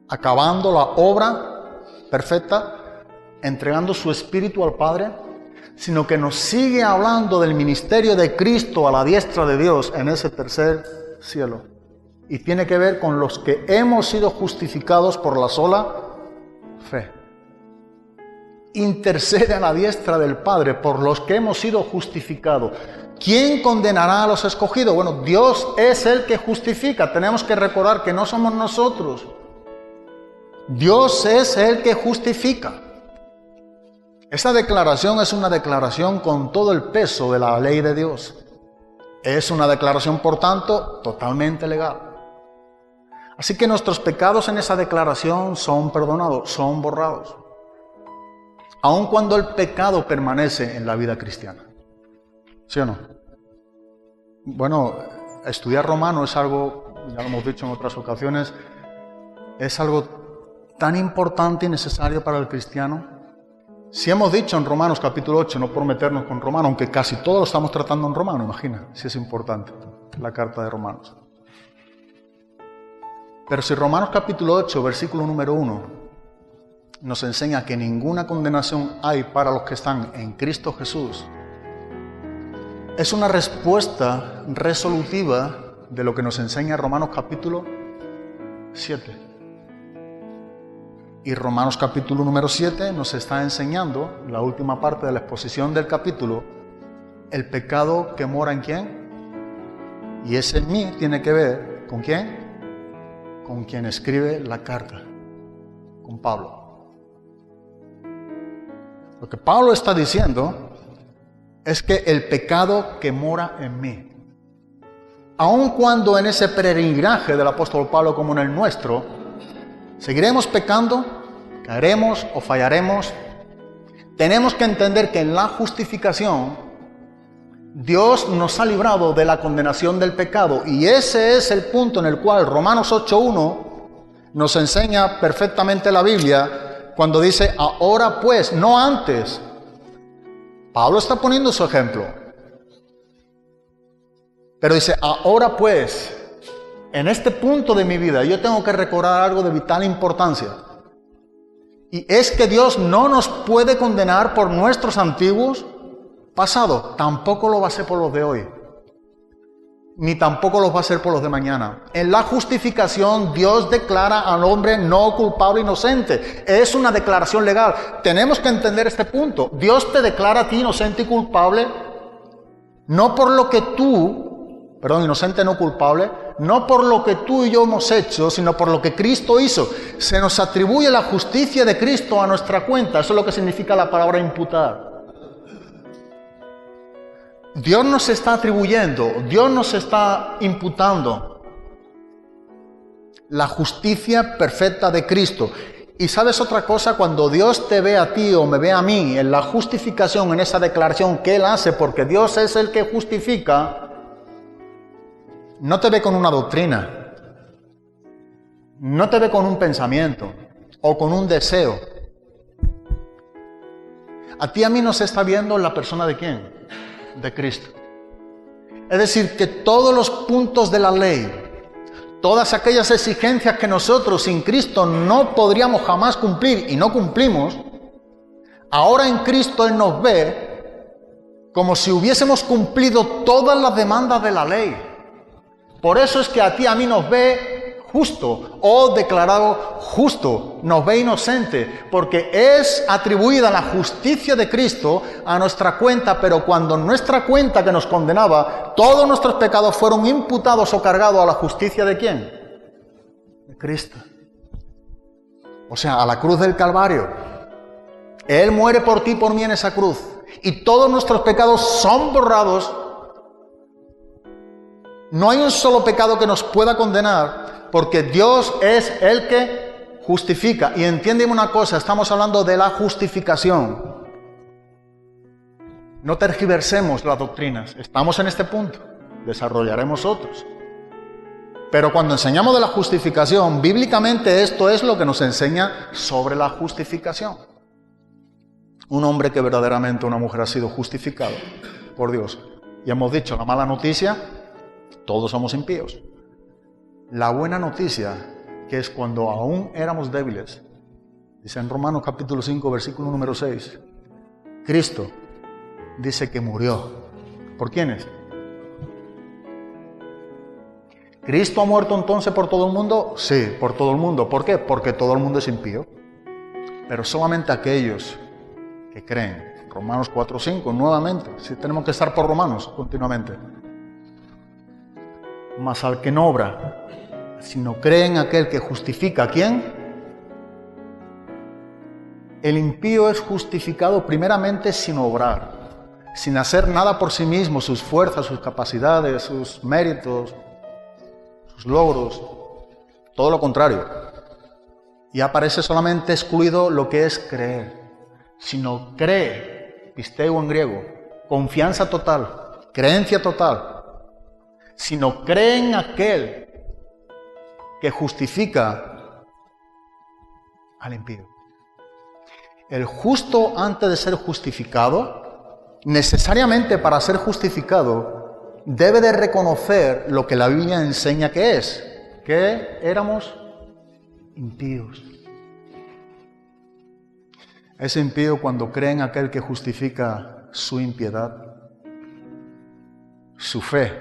acabando la obra perfecta, entregando su espíritu al Padre, sino que nos sigue hablando del ministerio de Cristo a la diestra de Dios en ese tercer cielo. Y tiene que ver con los que hemos sido justificados por la sola fe. Intercede a la diestra del Padre por los que hemos sido justificados. ¿Quién condenará a los escogidos? Bueno, Dios es el que justifica. Tenemos que recordar que no somos nosotros. Dios es el que justifica. Esta declaración es una declaración con todo el peso de la ley de Dios. Es una declaración, por tanto, totalmente legal. Así que nuestros pecados en esa declaración son perdonados, son borrados. Aun cuando el pecado permanece en la vida cristiana. ¿Sí o no? Bueno, estudiar romano es algo, ya lo hemos dicho en otras ocasiones, es algo tan importante y necesario para el cristiano. Si hemos dicho en Romanos capítulo 8, no por meternos con Romano, aunque casi todo lo estamos tratando en Romano, imagina, si es importante la carta de Romanos. Pero si Romanos capítulo 8, versículo número 1, nos enseña que ninguna condenación hay para los que están en Cristo Jesús, es una respuesta resolutiva de lo que nos enseña Romanos capítulo 7. Y Romanos capítulo número 7 nos está enseñando, la última parte de la exposición del capítulo, el pecado que mora en quién. Y ese en mí tiene que ver ¿con quién? Con quien escribe la carta, con Pablo. Lo que Pablo está diciendo es que el pecado que mora en mí, aun cuando en ese peregrinaje del apóstol Pablo como en el nuestro, seguiremos pecando, caeremos o fallaremos, tenemos que entender que en la justificación Dios nos ha librado de la condenación del pecado, y ese es el punto en el cual Romanos 8.1 nos enseña perfectamente la Biblia cuando dice ahora pues, no antes. Pablo está poniendo su ejemplo, pero dice ahora pues, en este punto de mi vida yo tengo que recordar algo de vital importancia, y es que Dios no nos puede condenar por nuestros antiguos pasados, tampoco lo va a hacer por los de hoy, ni tampoco los va a hacer por los de mañana. En la justificación Dios declara al hombre no culpable, inocente. Es una declaración legal. Tenemos que entender este punto. Dios te declara a ti inocente y culpable, no por lo que tú, inocente no culpable, no por lo que tú y yo hemos hecho, sino por lo que Cristo hizo. Se nos atribuye la justicia de Cristo a nuestra cuenta. Eso es lo que significa la palabra imputar. Dios nos está atribuyendo, Dios nos está imputando la justicia perfecta de Cristo. Y sabes otra cosa, cuando Dios te ve a ti o me ve a mí en la justificación, en esa declaración que Él hace, porque Dios es el que justifica, no te ve con una doctrina, no te ve con un pensamiento o con un deseo. A ti y a mí nos está viendo la persona de ¿quién? De Cristo. Es decir, que todos los puntos de la ley, todas aquellas exigencias que nosotros sin Cristo no podríamos jamás cumplir y no cumplimos, ahora en Cristo Él nos ve como si hubiésemos cumplido todas las demandas de la ley. Por eso es que a ti y a mí nos ve justo o declarado justo, nos ve inocente, porque es atribuida la justicia de Cristo a nuestra cuenta, pero cuando nuestra cuenta que nos condenaba, todos nuestros pecados fueron imputados o cargados a la justicia ¿de quién? De Cristo. O sea, a la cruz del Calvario. Él muere por ti y por mí en esa cruz, y todos nuestros pecados son borrados. No hay un solo pecado que nos pueda condenar, porque Dios es el que justifica. Y entiéndeme una cosa, estamos hablando de la justificación. No tergiversemos las doctrinas. Estamos en este punto, desarrollaremos otros. Pero cuando enseñamos de la justificación, bíblicamente esto es lo que nos enseña sobre la justificación. Un hombre que verdaderamente, una mujer ha sido justificado por Dios. Y hemos dicho, la mala noticia, todos somos impíos. La buena noticia, que es cuando aún éramos débiles, dice en Romanos capítulo 5, versículo número 6, Cristo dice que murió. ¿Por quiénes? ¿Cristo ha muerto entonces por todo el mundo? Sí, por todo el mundo. ¿Por qué? Porque todo el mundo es impío. Pero solamente aquellos que creen. Romanos 4, 5, nuevamente. Sí, tenemos que estar por Romanos continuamente. Mas al que no obra, sino cree en aquel que justifica, ¿a quién? El impío es justificado primeramente sin obrar, sin hacer nada por sí mismo, sus fuerzas, sus capacidades, sus méritos, sus logros, todo lo contrario. Y aparece solamente excluido lo que es creer, sino cree, pisteo en griego, confianza total, creencia total. sino cree en aquel que justifica al impío. El justo, antes de ser justificado, necesariamente para ser justificado, debe de reconocer lo que la Biblia enseña que es, que éramos impíos. Es impío cuando cree en aquel que justifica su impiedad. Su fe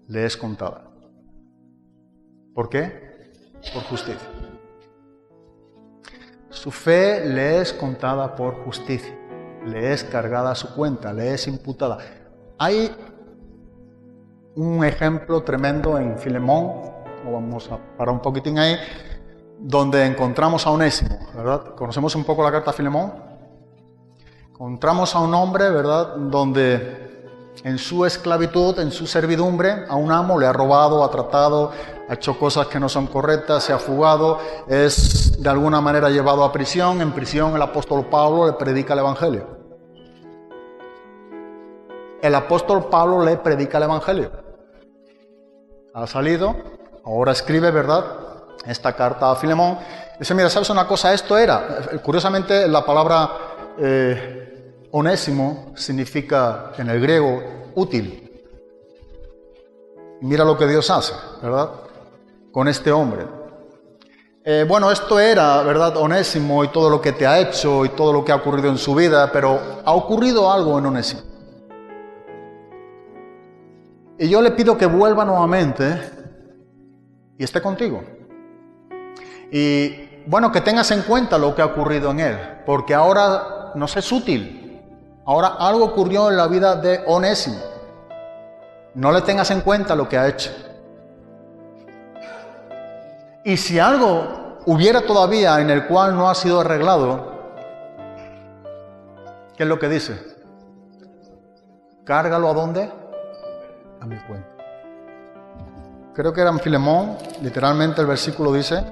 le es contada. ¿Por qué? Por justicia. Su fe le es contada por justicia. Le es cargada a su cuenta, le es imputada. Hay un ejemplo tremendo en Filemón, vamos a parar un poquitín ahí, donde encontramos a Onésimo, ¿verdad? Conocemos un poco la carta a Filemón. Encontramos a un hombre, ¿verdad?, donde en su esclavitud, en su servidumbre, a un amo le ha robado, ha tratado, ha hecho cosas que no son correctas, se ha fugado, es de alguna manera llevado a prisión. En prisión el apóstol Pablo le predica el Evangelio. El apóstol Pablo le predica el Evangelio. Ha salido, ahora escribe, ¿verdad?, esta carta a Filemón. Dice, mira, ¿sabes una cosa? Esto era, curiosamente la palabra onésimo significa en el griego útil. Y mira lo que Dios hace, ¿verdad?, con este hombre. Bueno, esto era, ¿verdad?, Onésimo, y todo lo que te ha hecho y todo lo que ha ocurrido en su vida, pero ha ocurrido algo en Onésimo. Y yo le pido que vuelva nuevamente y esté contigo. Y bueno, que tengas en cuenta lo que ha ocurrido en él, porque ahora no es útil. Ahora algo ocurrió en la vida de Onésimo. No le tengas en cuenta lo que ha hecho. Y si algo hubiera todavía en el cual no ha sido arreglado, ¿qué es lo que dice? Cárgalo ¿a dónde? A mi cuenta. Creo que era en Filemón, literalmente el versículo dice,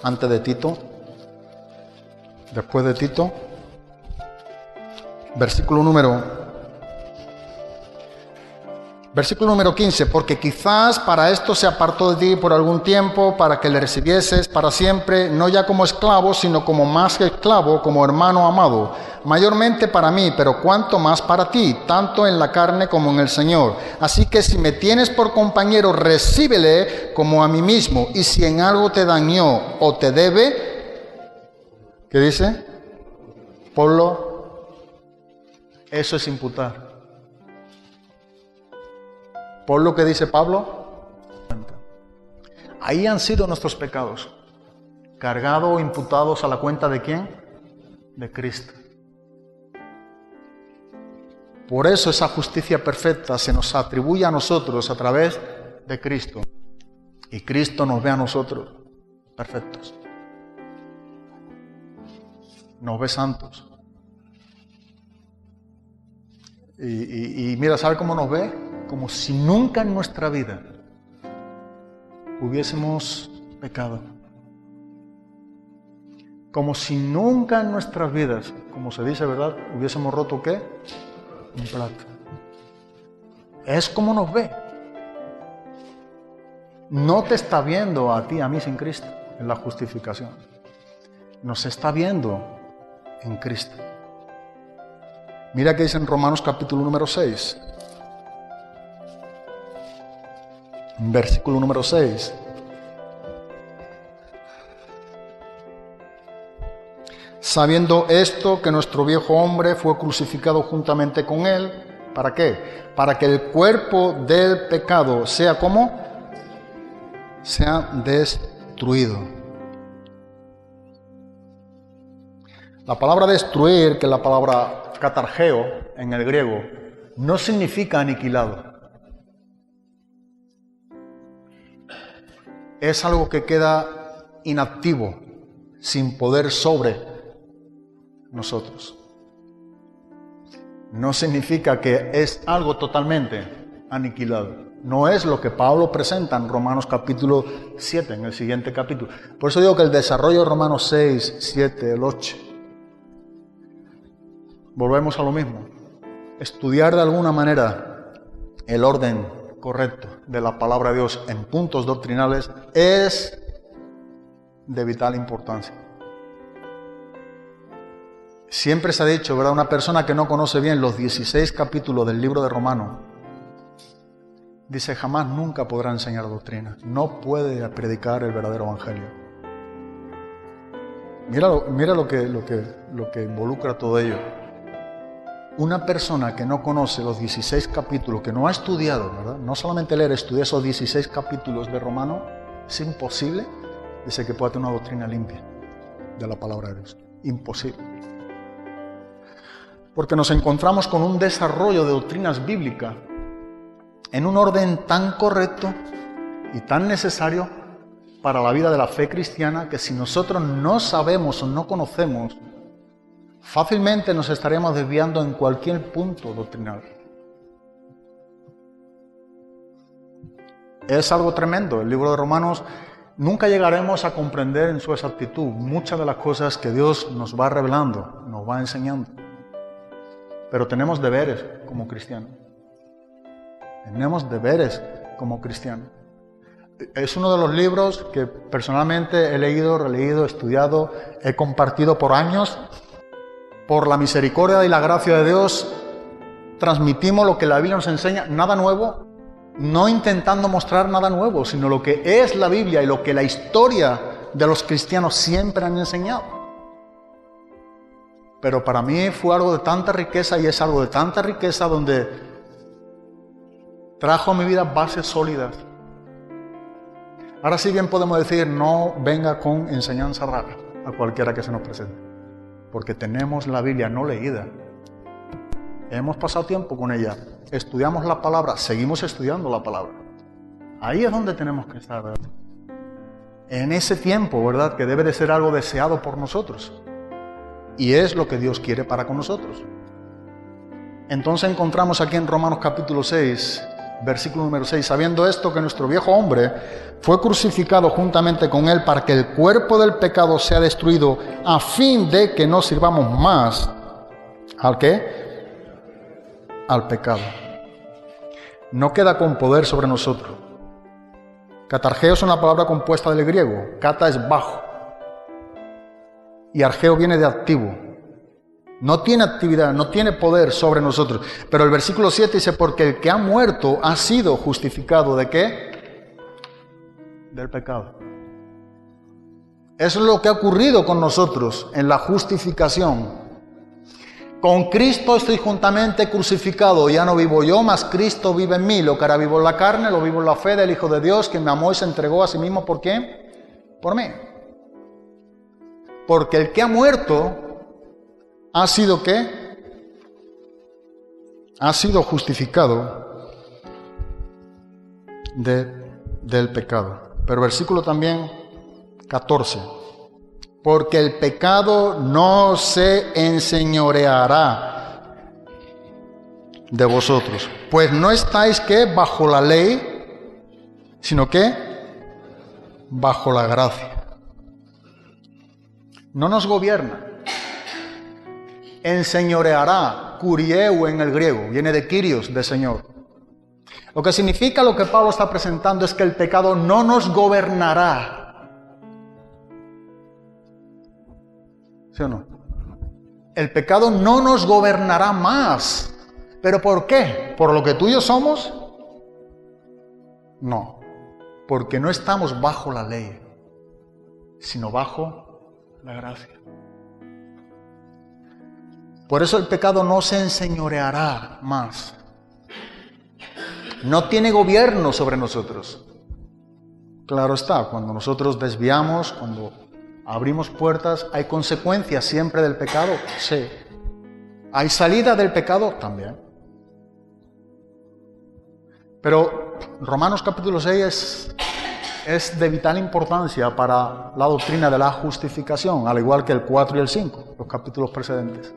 antes de Tito, después de Tito, versículo número 15, porque quizás para esto se apartó de ti por algún tiempo, para que le recibieses para siempre, no ya como esclavo, sino como más que esclavo, como hermano amado, mayormente para mí, pero cuanto más para ti, tanto en la carne como en el Señor. Así que si me tienes por compañero, recíbele como a mí mismo, y si en algo te dañó o te debe, ¿qué dice? Ponlo. Eso es imputar. Por lo que dice Pablo, ahí han sido nuestros pecados, cargados o imputados a la cuenta ¿de quién? De Cristo. Por eso esa justicia perfecta se nos atribuye a nosotros a través de Cristo. Y Cristo nos ve a nosotros perfectos. Nos ve santos. Y mira, ¿sabe cómo nos ve? Como si nunca en nuestra vida hubiésemos pecado. Como si nunca en nuestras vidas, como se dice, ¿verdad?, hubiésemos roto ¿qué? Un plato. Es como nos ve. No te está viendo a ti, a mí sin Cristo, en la justificación. Nos está viendo en Cristo. Mira que dice en Romanos capítulo número 6. Versículo número 6. Sabiendo esto, que nuestro viejo hombre fue crucificado juntamente con él. ¿Para qué? Para que el cuerpo del pecado sea ¿cómo? Sea destruido. La palabra destruir, que es la palabra katargeo en el griego, no significa aniquilado. Es algo que queda inactivo, sin poder sobre nosotros. No significa que es algo totalmente aniquilado. No es lo que Pablo presenta en Romanos capítulo 7, en el siguiente capítulo. Por eso digo que el desarrollo de Romanos 6, 7, el 8, volvemos a lo mismo. Estudiar de alguna manera el orden correcto de la palabra de Dios en puntos doctrinales es de vital importancia. Siempre se ha dicho, ¿verdad? Una persona que no conoce bien los 16 capítulos del libro de Romanos, dice, jamás nunca podrá enseñar doctrina. No puede predicar el verdadero evangelio. Mira lo que involucra todo ello. Una persona que no conoce los 16 capítulos, que no ha estudiado, ¿verdad? No solamente leer, estudiar esos 16 capítulos de Romanos, es imposible, dice, que pueda tener una doctrina limpia de la palabra de Dios. Imposible. Porque nos encontramos con un desarrollo de doctrinas bíblicas en un orden tan correcto y tan necesario para la vida de la fe cristiana, que si nosotros no sabemos o no conocemos, fácilmente nos estaremos desviando en cualquier punto doctrinal. Es algo tremendo. El libro de Romanos nunca llegaremos a comprender en su exactitud muchas de las cosas que Dios nos va revelando, nos va enseñando. Pero tenemos deberes como cristianos. Tenemos deberes como cristianos. Es uno de los libros que personalmente he leído, releído, estudiado, he compartido por años. Por la misericordia y la gracia de Dios, transmitimos lo que la Biblia nos enseña, nada nuevo, no intentando mostrar nada nuevo, sino lo que es la Biblia y lo que la historia de los cristianos siempre han enseñado. Pero para mí fue algo de tanta riqueza y es algo de tanta riqueza donde trajo a mi vida bases sólidas. Ahora sí bien podemos decir, no venga con enseñanza rara a cualquiera que se nos presente. Porque tenemos la Biblia no leída. Hemos pasado tiempo con ella. Estudiamos la palabra, seguimos estudiando la palabra. Ahí es donde tenemos que estar, ¿verdad? En ese tiempo, ¿verdad? Que debe de ser algo deseado por nosotros. Y es lo que Dios quiere para con nosotros. Entonces encontramos aquí en Romanos capítulo 6, versículo número 6, sabiendo esto, que nuestro viejo hombre fue crucificado juntamente con él para que el cuerpo del pecado sea destruido, a fin de que no sirvamos más ¿al qué? Al pecado. No queda con poder sobre nosotros. Catargeo es una palabra compuesta del griego. Kata es bajo. Y argeo viene de activo. No tiene actividad, no tiene poder sobre nosotros. Pero el versículo 7 dice, porque el que ha muerto ha sido justificado. ¿De qué? Del pecado. Eso es lo que ha ocurrido con nosotros en la justificación. Con Cristo estoy juntamente crucificado. Ya no vivo yo, mas Cristo vive en mí. Lo que ahora vivo en la carne, lo vivo en la fe del Hijo de Dios, que me amó y se entregó a sí mismo. ¿Por qué? Por mí. Porque el que ha muerto ha sido ¿qué? Ha sido justificado del pecado. Pero versículo también 14. Porque el pecado no se enseñoreará de vosotros. Pues no estáis ¿qué? Bajo la ley, sino que bajo la gracia. No nos gobierna. Enseñoreará, kurieu en el griego, viene de kyrios, de Señor. Lo que significa, lo que Pablo está presentando, es que el pecado no nos gobernará. ¿Sí o no? El pecado no nos gobernará más. ¿Pero por qué? ¿Por lo que tú y yo somos? No, porque no estamos bajo la ley, sino bajo la gracia. Por eso el pecado no se enseñoreará más. No tiene gobierno sobre nosotros. Claro está, cuando nosotros desviamos, cuando abrimos puertas, ¿hay consecuencias siempre del pecado? Sí. ¿Hay salida del pecado? También. Pero Romanos capítulo 6 es de vital importancia para la doctrina de la justificación, al igual que el 4 y el 5, los capítulos precedentes.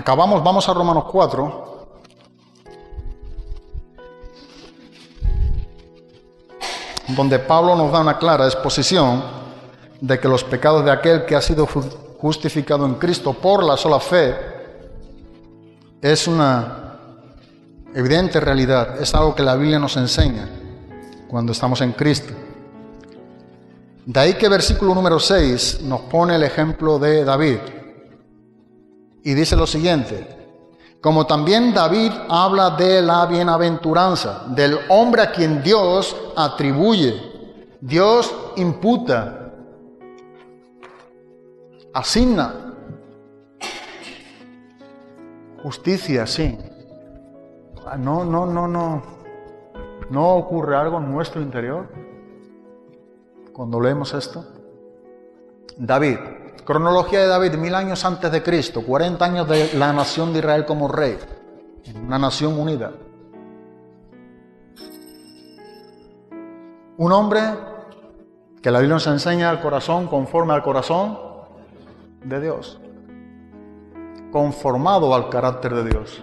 Vamos a Romanos 4. Donde Pablo nos da una clara exposición de que los pecados de aquel que ha sido justificado en Cristo por la sola fe es una evidente realidad, es algo que la Biblia nos enseña cuando estamos en Cristo. De ahí que versículo número 6 nos pone el ejemplo de David. Y dice lo siguiente: como también David habla de la bienaventuranza, del hombre a quien Dios atribuye, Dios imputa, asigna justicia, sí. No ocurre algo en nuestro interior cuando leemos esto. David, cronología de David, 1000 años antes de Cristo, 40 años de la nación de Israel como rey, una nación unida. Un hombre que la Biblia nos enseña al corazón, conforme al corazón de Dios, conformado al carácter de Dios.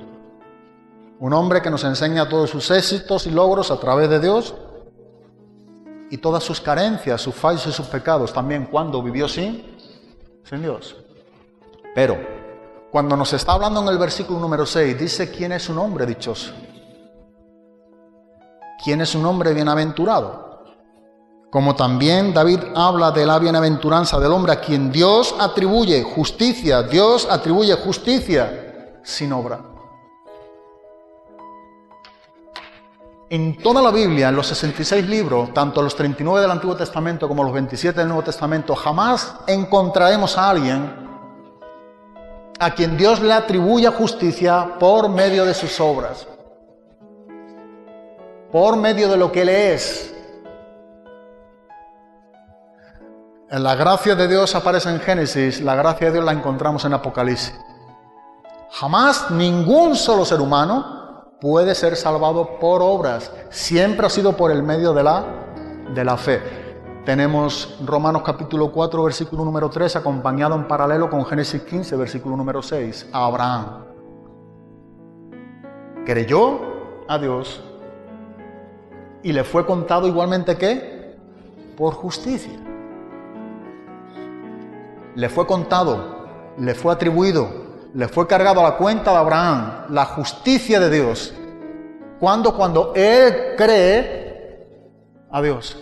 Un hombre que nos enseña todos sus éxitos y logros a través de Dios y todas sus carencias, sus fallos y sus pecados también cuando vivió sin Dios. Pero cuando nos está hablando en el versículo número 6, dice quién es un hombre dichoso, quién es un hombre bienaventurado. Como también David habla de la bienaventuranza del hombre a quien Dios atribuye justicia, Dios atribuye justicia sin obra. En toda la Biblia, en los 66 libros, tanto los 39 del Antiguo Testamento como los 27 del Nuevo Testamento, jamás encontraremos a alguien a quien Dios le atribuya justicia por medio de sus obras, por medio de lo que Él es. La gracia de Dios aparece en Génesis, la gracia de Dios la encontramos en Apocalipsis. Jamás ningún solo ser humano puede ser salvado por obras. Siempre ha sido por el medio de la fe. Tenemos Romanos capítulo 4, versículo número 3, acompañado en paralelo con Génesis 15, versículo número 6. Abraham creyó a Dios y le fue contado igualmente ¿qué? Por justicia. Le fue contado, le fue atribuido, le fue cargado a la cuenta de Abraham la justicia de Dios. Cuando él cree a Dios.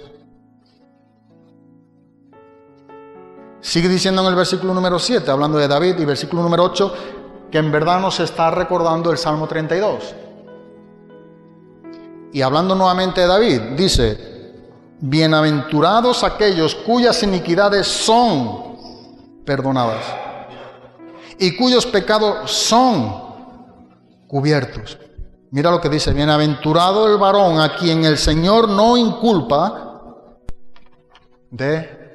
Sigue diciendo en el versículo número 7, hablando de David, y versículo número 8, que en verdad nos está recordando el Salmo 32. Y hablando nuevamente de David, dice: bienaventurados aquellos cuyas iniquidades son perdonadas y cuyos pecados son cubiertos. Mira lo que dice: bienaventurado el varón a quien el Señor no inculpa de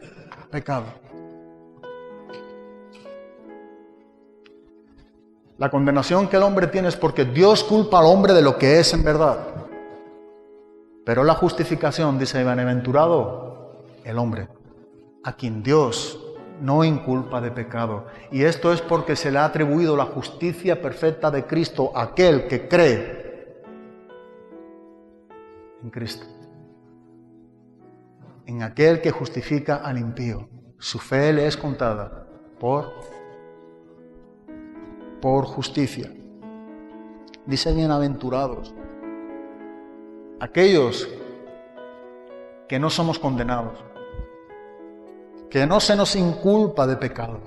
pecado. La condenación que el hombre tiene es porque Dios culpa al hombre de lo que es en verdad. Pero la justificación, dice: bienaventurado el hombre a quien Dios no inculpa de pecado. Y esto es porque se le ha atribuido la justicia perfecta de Cristo a aquel que cree en Cristo, en aquel que justifica al impío. Su fe le es contada por justicia. Dice: bienaventurados aquellos que no somos condenados, que no se nos inculpa de pecado.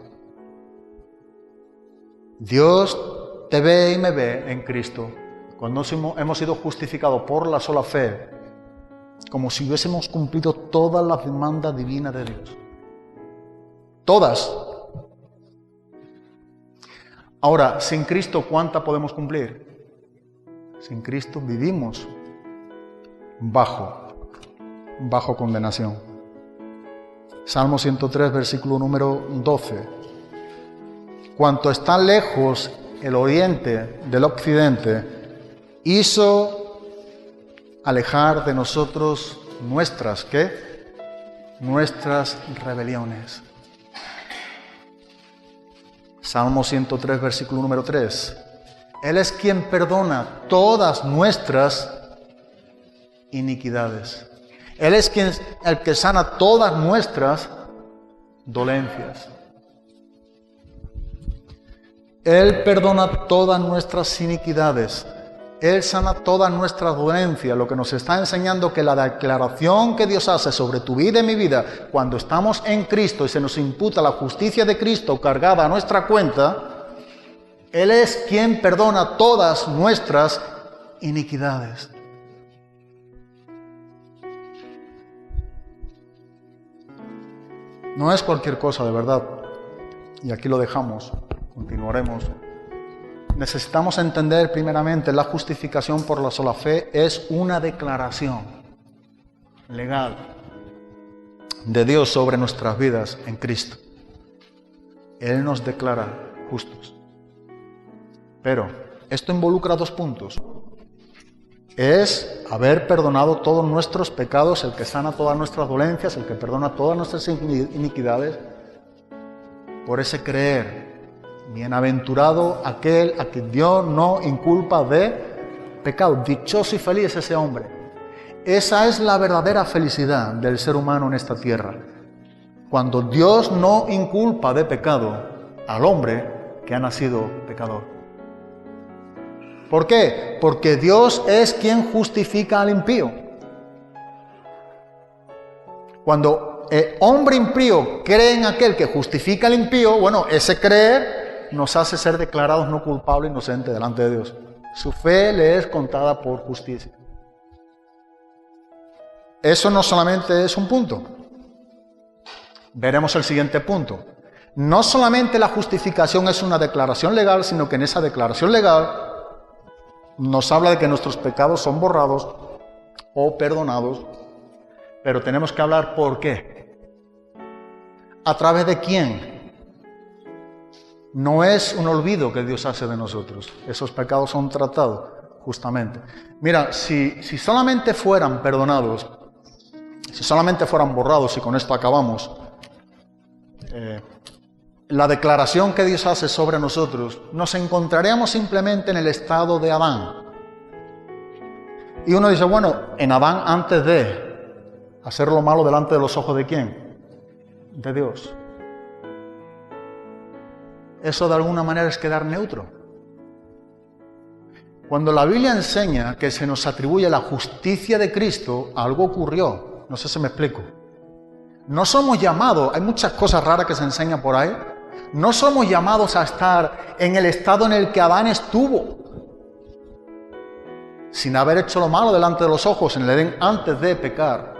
Dios te ve y me ve en Cristo cuando hemos sido justificados por la sola fe, como si hubiésemos cumplido todas las demandas divinas de Dios. Todas. Ahora, sin Cristo, ¿cuántas podemos cumplir? Sin Cristo vivimos bajo condenación. Salmo 103, versículo número 12. Cuanto está lejos el oriente del occidente, hizo alejar de nosotros nuestras, ¿qué? Nuestras rebeliones. Salmo 103, versículo número 3. Él es quien perdona todas nuestras iniquidades. Él es el que sana todas nuestras dolencias. Él perdona todas nuestras iniquidades. Él sana todas nuestras dolencias, lo que nos está enseñando que la declaración que Dios hace sobre tu vida y mi vida, cuando estamos en Cristo y se nos imputa la justicia de Cristo cargada a nuestra cuenta, Él es quien perdona todas nuestras iniquidades. No es cualquier cosa, de verdad. Y aquí lo dejamos, continuaremos. Necesitamos entender primeramente la justificación por la sola fe es una declaración legal de Dios sobre nuestras vidas en Cristo. Él nos declara justos. Pero esto involucra dos puntos. Es haber perdonado todos nuestros pecados, el que sana todas nuestras dolencias, el que perdona todas nuestras iniquidades, por ese creer. Bienaventurado aquel a quien Dios no inculpa de pecado. Dichoso y feliz ese hombre. Esa es la verdadera felicidad del ser humano en esta tierra. Cuando Dios no inculpa de pecado al hombre que ha nacido pecador. ¿Por qué? Porque Dios es quien justifica al impío. Cuando el hombre impío cree en aquel que justifica al impío, bueno, ese creer nos hace ser declarados no culpables e inocentes delante de Dios. Su fe le es contada por justicia. Eso no solamente es un punto. Veremos el siguiente punto. No solamente la justificación es una declaración legal, sino que en esa declaración legal nos habla de que nuestros pecados son borrados o perdonados, pero tenemos que hablar por qué. ¿A través de quién? No es un olvido que Dios hace de nosotros. Esos pecados son tratados justamente. Mira, si solamente fueran perdonados, si solamente fueran borrados, y con esto acabamos, la declaración que Dios hace sobre nosotros, nos encontraríamos simplemente en el estado de Adán. Y uno dice, bueno, en Adán antes de hacer lo malo delante de los ojos ¿de quién? De Dios. Eso de alguna manera es quedar neutro. Cuando la Biblia enseña que se nos atribuye la justicia de Cristo, algo ocurrió. No sé si me explico. No somos llamados, hay muchas cosas raras que se enseñan por ahí, no somos llamados a estar en el estado en el que Adán estuvo, sin haber hecho lo malo delante de los ojos en el Edén antes de pecar.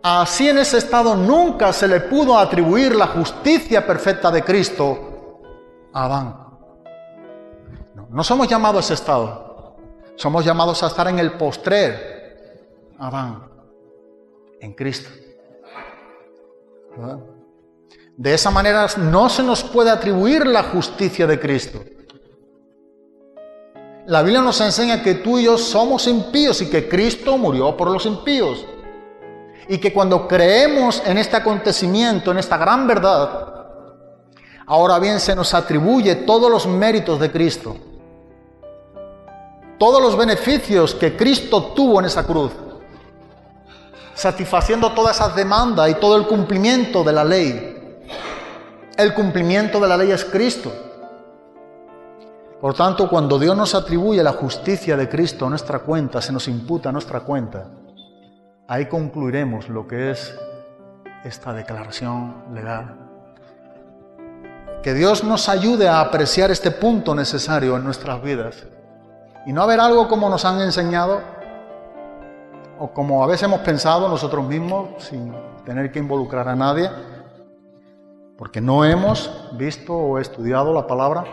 Así en ese estado nunca se le pudo atribuir la justicia perfecta de Cristo a Adán. No somos llamados a ese estado. Somos llamados a estar en el postrer Adán, en Cristo. ¿Verdad? De esa manera no se nos puede atribuir la justicia de Cristo. La Biblia nos enseña que tú y yo somos impíos y que Cristo murió por los impíos. Y que cuando creemos en este acontecimiento, en esta gran verdad, ahora bien se nos atribuye todos los méritos de Cristo. Todos los beneficios que Cristo tuvo en esa cruz. Satisfaciendo todas esas demandas y todo el cumplimiento de la ley. El cumplimiento de la ley es Cristo. Por tanto, cuando Dios nos atribuye la justicia de Cristo a nuestra cuenta, se nos imputa a nuestra cuenta, ahí concluiremos lo que es esta declaración legal. Que Dios nos ayude a apreciar este punto necesario en nuestras vidas y no a ver algo como nos han enseñado o como a veces hemos pensado nosotros mismos sin tener que involucrar a nadie, porque no hemos visto o estudiado la palabra,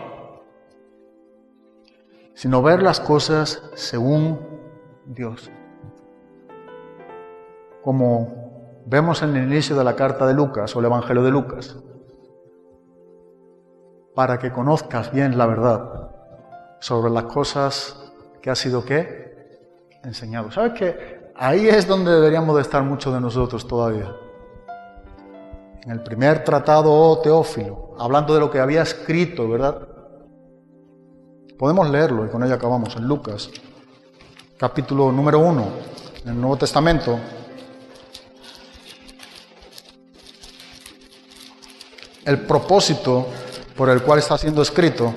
sino ver las cosas según Dios. Como vemos en el inicio de la carta de Lucas o el Evangelio de Lucas, para que conozcas bien la verdad sobre las cosas que ha sido ¿qué? Enseñado. ¿Sabes qué? Ahí es donde deberíamos de estar muchos de nosotros todavía. En el primer tratado, oh Teófilo, hablando de lo que había escrito, ¿verdad? Podemos leerlo y con ello acabamos. En Lucas, capítulo número 1, en el Nuevo Testamento. El propósito por el cual está siendo escrito.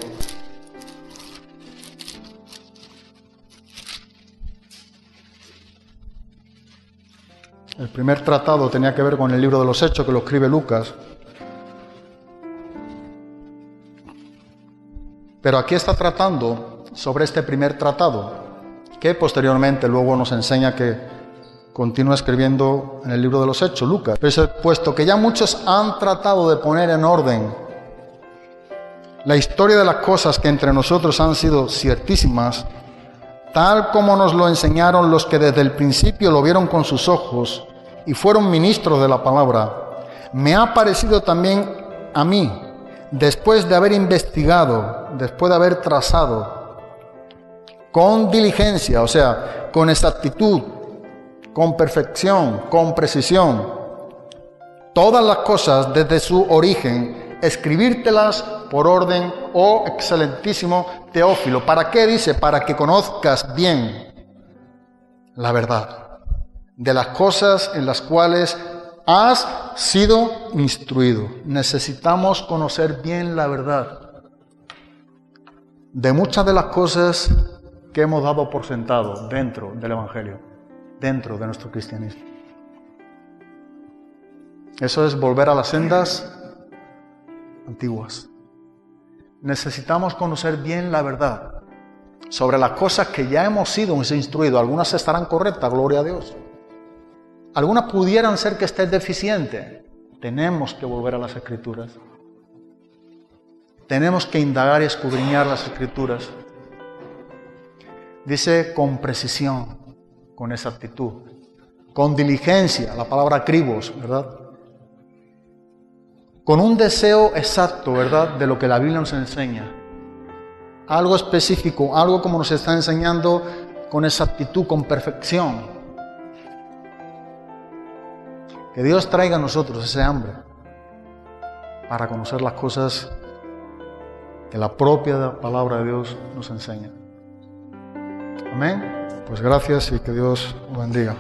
primer tratado tenía que ver con el libro de los Hechos, que lo escribe Lucas. Pero aquí está tratando sobre este primer tratado, que posteriormente luego nos enseña que continúa escribiendo en el libro de los Hechos, Lucas. Puesto que ya muchos han tratado de poner en orden la historia de las cosas que entre nosotros han sido ciertísimas, tal como nos lo enseñaron los que desde el principio lo vieron con sus ojos y fueron ministros de la palabra, me ha parecido también a mí, después de haber investigado, después de haber trazado con diligencia, o sea, con exactitud, con perfección, con precisión, todas las cosas desde su origen, escribírtelas por orden, oh excelentísimo Teófilo. ¿Para qué? Dice, para que conozcas bien la verdad de las cosas en las cuales has sido instruido. Necesitamos conocer bien la verdad de muchas de las cosas que hemos dado por sentado dentro del Evangelio, dentro de nuestro cristianismo. Eso es volver a las sendas antiguas. Necesitamos conocer bien la verdad sobre las cosas que ya hemos sido instruidos. Algunas estarán correctas, gloria a Dios. Algunas pudieran ser que estés deficiente. Tenemos que volver a las Escrituras. Tenemos que indagar y escudriñar las Escrituras. Dice con precisión, con exactitud, con diligencia, la palabra cribos, ¿verdad? Con un deseo exacto, ¿verdad?, de lo que la Biblia nos enseña. Algo específico, algo como nos está enseñando con exactitud, con perfección. Que Dios traiga a nosotros ese hambre para conocer las cosas que la propia palabra de Dios nos enseña. Amén. Pues gracias y que Dios os bendiga.